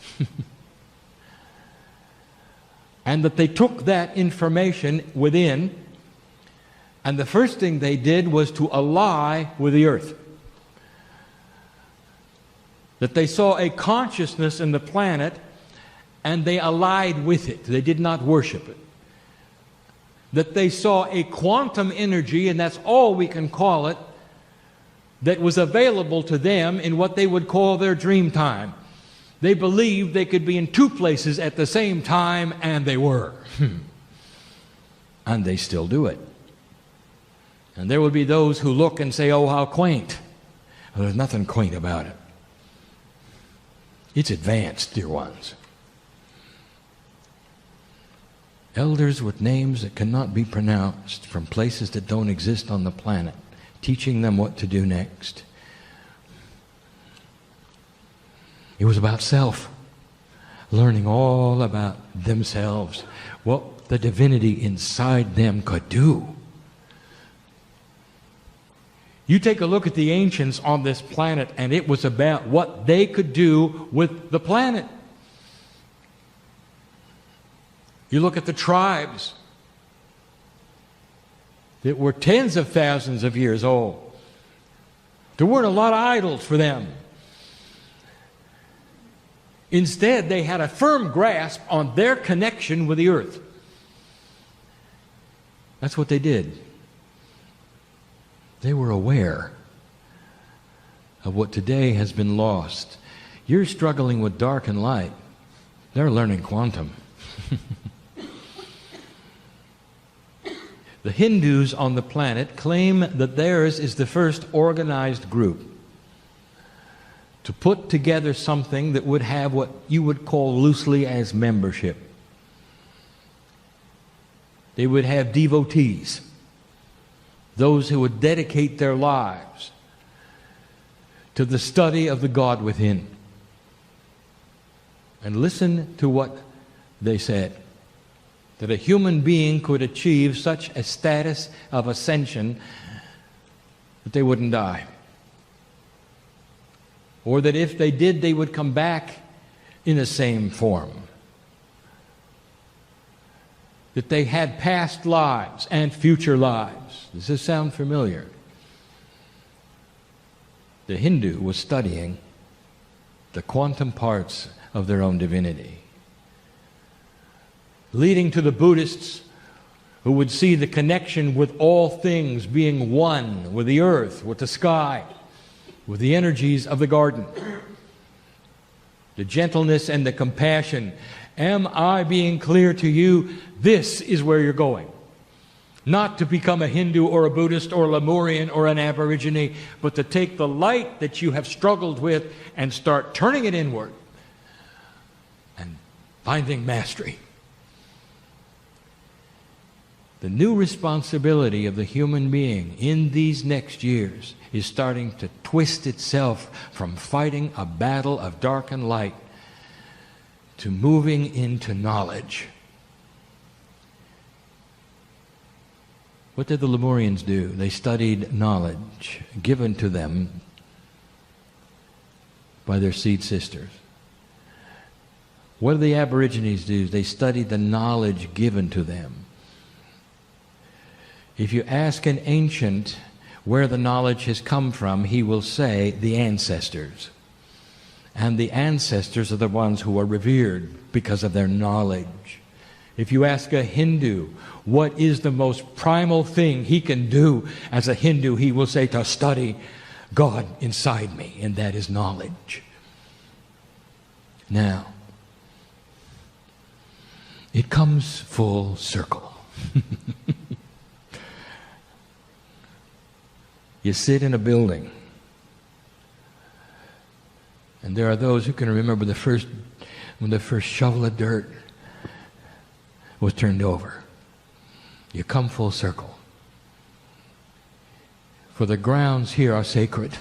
And that they took that information within, and the first thing they did was to ally with the earth. That they saw a consciousness in the planet and they allied with it. They did not worship it. That they saw a quantum energy, and that's all we can call it, that was available to them in what they would call their dream time. They believed they could be in two places at the same time, and they were. And they still do it. And there will be those who look and say, oh, how quaint. Well, there's nothing quaint about it. It's advanced, dear ones. Elders with names that cannot be pronounced from places that don't exist on the planet, teaching them what to do next. It was about self, learning all about themselves, what the divinity inside them could do. You take a look at the ancients on this planet, and it was about what they could do with the planet. You look at the tribes that were tens of thousands of years old. There weren't a lot of idols for them. Instead, they had a firm grasp on their connection with the earth. That's what they did. They were aware of what today has been lost. You're struggling with dark and light. They're learning quantum. The Hindus on the planet claim that theirs is the first organized group to put together something that would have what you would call loosely as membership. They would have devotees, those who would dedicate their lives to the study of the God within. And listen to what they said. That a human being could achieve such a status of ascension that they wouldn't die. Or that if they did, they would come back in the same form. That they had past lives and future lives. Does this sound familiar? The Hindu was studying the quantum parts of their own divinity, leading to the Buddhists who would see the connection with all things being one, with the earth, with the sky, with the energies of the garden. The gentleness and the compassion. Am I being clear to you? This is where you're going. Not to become a Hindu or a Buddhist or a Lemurian or an Aborigine, but to take the light that you have struggled with and start turning it inward and finding mastery. The new responsibility of the human being in these next years is starting to twist itself from fighting a battle of dark and light to moving into knowledge. What did the Lemurians do? They studied knowledge given to them by their seed sisters. What did the Aborigines do? They studied the knowledge given to them. If you ask an ancient where the knowledge has come from, he will say the ancestors. And the ancestors are the ones who are revered because of their knowledge. If you ask a Hindu what is the most primal thing he can do as a Hindu, he will say to study God inside me, and that is knowledge. Now, it comes full circle. You sit in a building, and there are those who can remember when the first shovel of dirt was turned over. You come full circle. For the grounds here are sacred.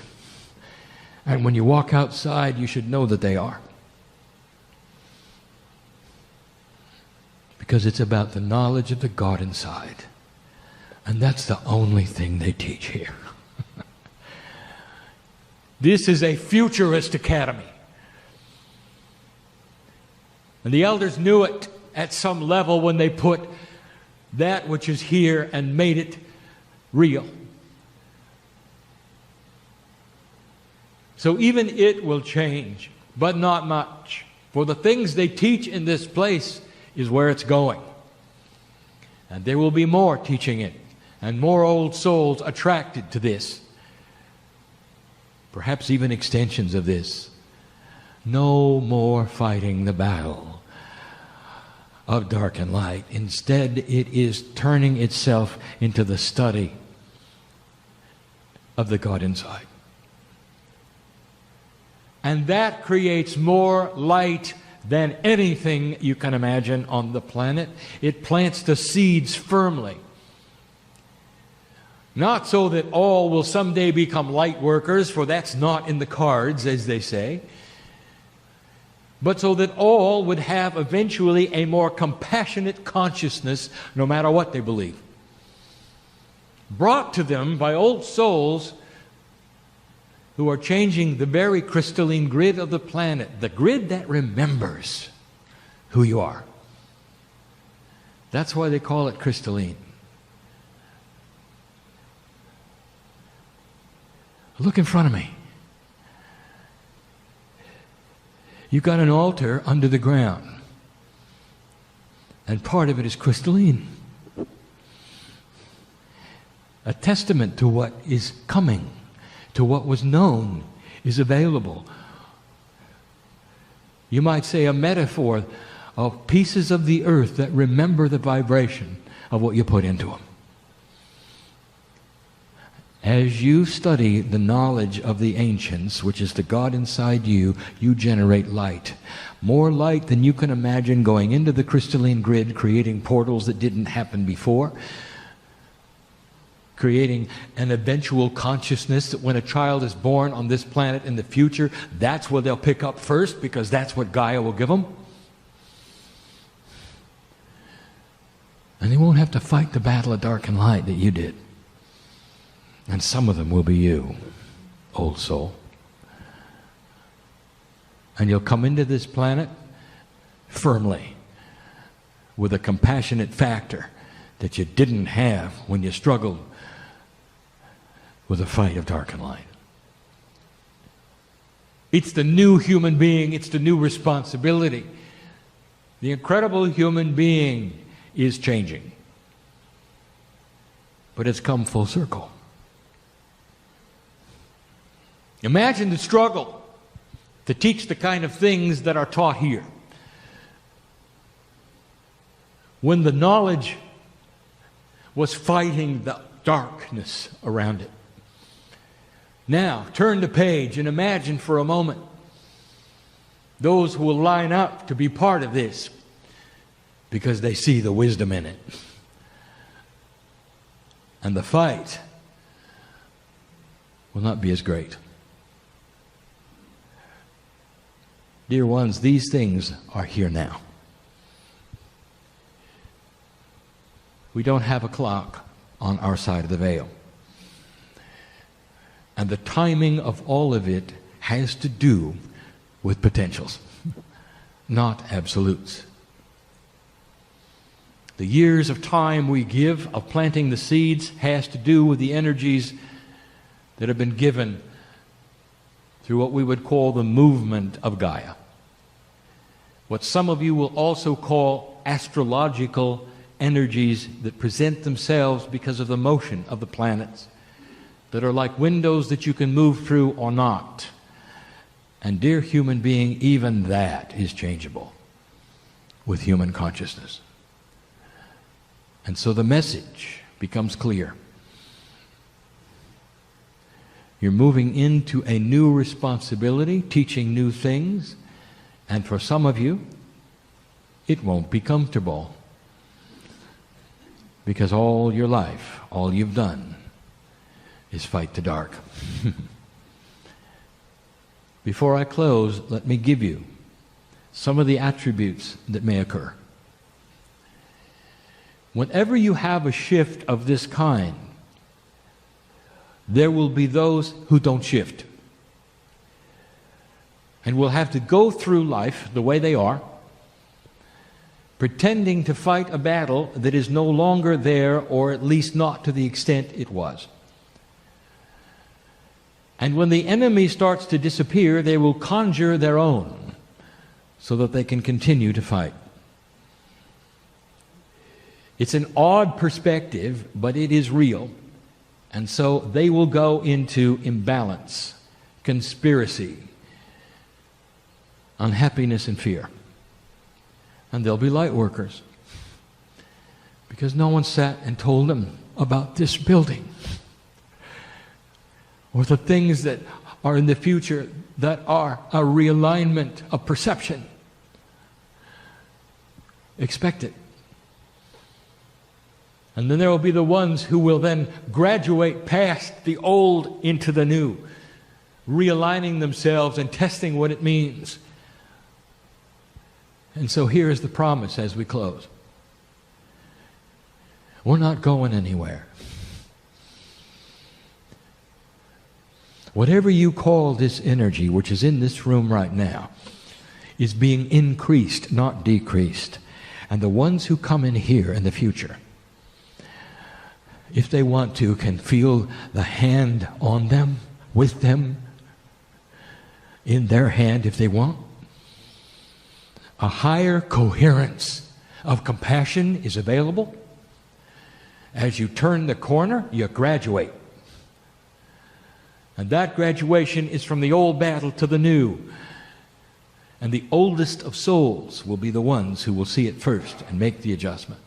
And when you walk outside, you should know that they are. Because it's about the knowledge of the God inside. And that's the only thing they teach here. This is a futurist academy. And the elders knew it at some level when they put that which is here and made it real. So even it will change, but not much. For the things they teach in this place is where it's going. And there will be more teaching it, and more old souls attracted to this. Perhaps even extensions of this. No more fighting the battle of dark and light. Instead, it is turning itself into the study of the God inside. And that creates more light than anything you can imagine on the planet. It plants the seeds firmly. Not so that all will someday become light workers, for that's not in the cards, as they say, but so that all would have eventually a more compassionate consciousness, no matter what they believe. Brought to them by old souls who are changing the very crystalline grid of the planet, the grid that remembers who you are. That's why they call it crystalline. Look in front of me. You've got an altar under the ground, and part of it is crystalline. A testament to what is coming, to what was known, is available. You might say a metaphor of pieces of the earth that remember the vibration of what you put into them. As you study the knowledge of the ancients, which is the God inside you, you generate light. More light than you can imagine going into the crystalline grid, creating portals that didn't happen before, creating an eventual consciousness that when a child is born on this planet in the future, that's what they'll pick up first, because that's what Gaia will give them. And they won't have to fight the battle of dark and light that you did. And some of them will be you, old soul. And you'll come into this planet firmly, with a compassionate factor that you didn't have when you struggled with the fight of dark and light. It's the new human being. It's the new responsibility. The incredible human being is changing. But it's come full circle. Imagine the struggle to teach the kind of things that are taught here. When the knowledge was fighting the darkness around it. Now, turn the page and imagine for a moment those who will line up to be part of this because they see the wisdom in it. And the fight will not be as great. Dear ones, these things are here now. We don't have a clock on our side of the veil. And the timing of all of it has to do with potentials, not absolutes. The years of time we give of planting the seeds has to do with the energies that have been given through what we would call the movement of Gaia. What some of you will also call astrological energies that present themselves because of the motion of the planets, that are like windows that you can move through or not. And dear human being, even that is changeable with human consciousness. And so the message becomes clear. You're moving into a new responsibility, teaching new things, and for some of you, it won't be comfortable. Because all your life, all you've done, is fight the dark. Before I close, let me give you some of the attributes that may occur. Whenever you have a shift of this kind, there will be those who don't shift. And will have to go through life the way they are, pretending to fight a battle that is no longer there, or at least not to the extent it was. And when the enemy starts to disappear, they will conjure their own so that they can continue to fight. It's an odd perspective, but it is real. And so they will go into imbalance, conspiracy, unhappiness, and fear. And they'll be light workers because no one sat and told them about this building or the things that are in the future that are a realignment of perception. Expect it. And then there will be the ones who will then graduate past the old into the new, realigning themselves and testing what it means. And so here is the promise as we close. We're not going anywhere. Whatever you call this energy, which is in this room right now, is being increased, not decreased. And the ones who come in here in the future, if they want to, can feel the hand on them, with them, in their hand if they want. A higher coherence of compassion is available. As you turn the corner, you graduate. And that graduation is from the old battle to the new. And the oldest of souls will be the ones who will see it first and make the adjustment.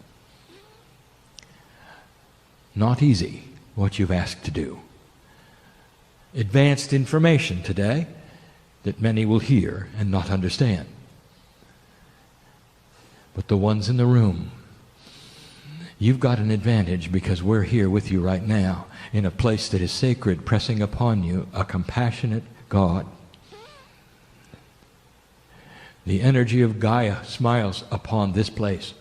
Not easy, what you've asked to do. Advanced information today that many will hear and not understand. But the ones in the room, you've got an advantage because we're here with you right now in a place that is sacred, pressing upon you a compassionate God. The energy of Gaia smiles upon this place.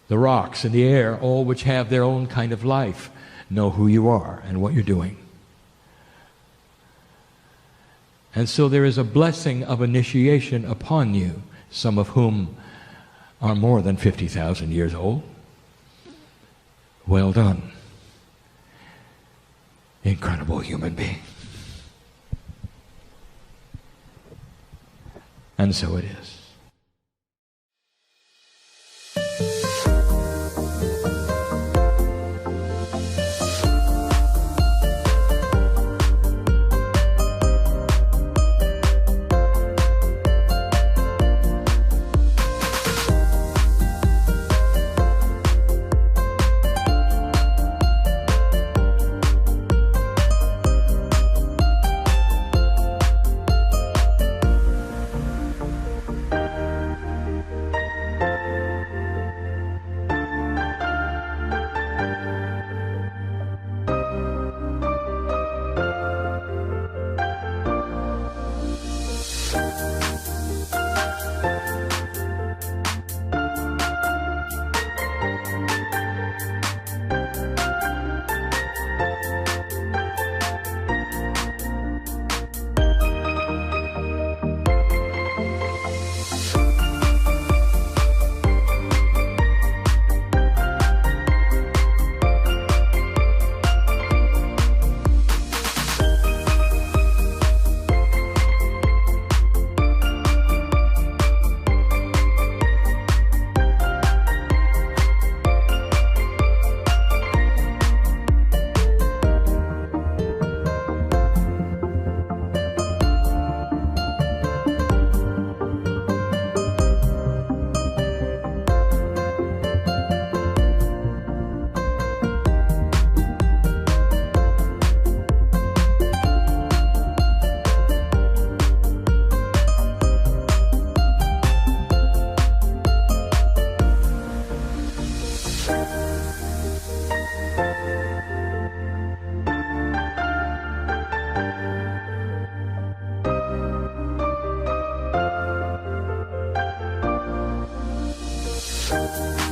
The rocks and the air, all which have their own kind of life, know who you are and what you're doing. And so there is a blessing of initiation upon you, some of whom are more than 50,000 years old. Well done, incredible human being. And so it is. Thank you.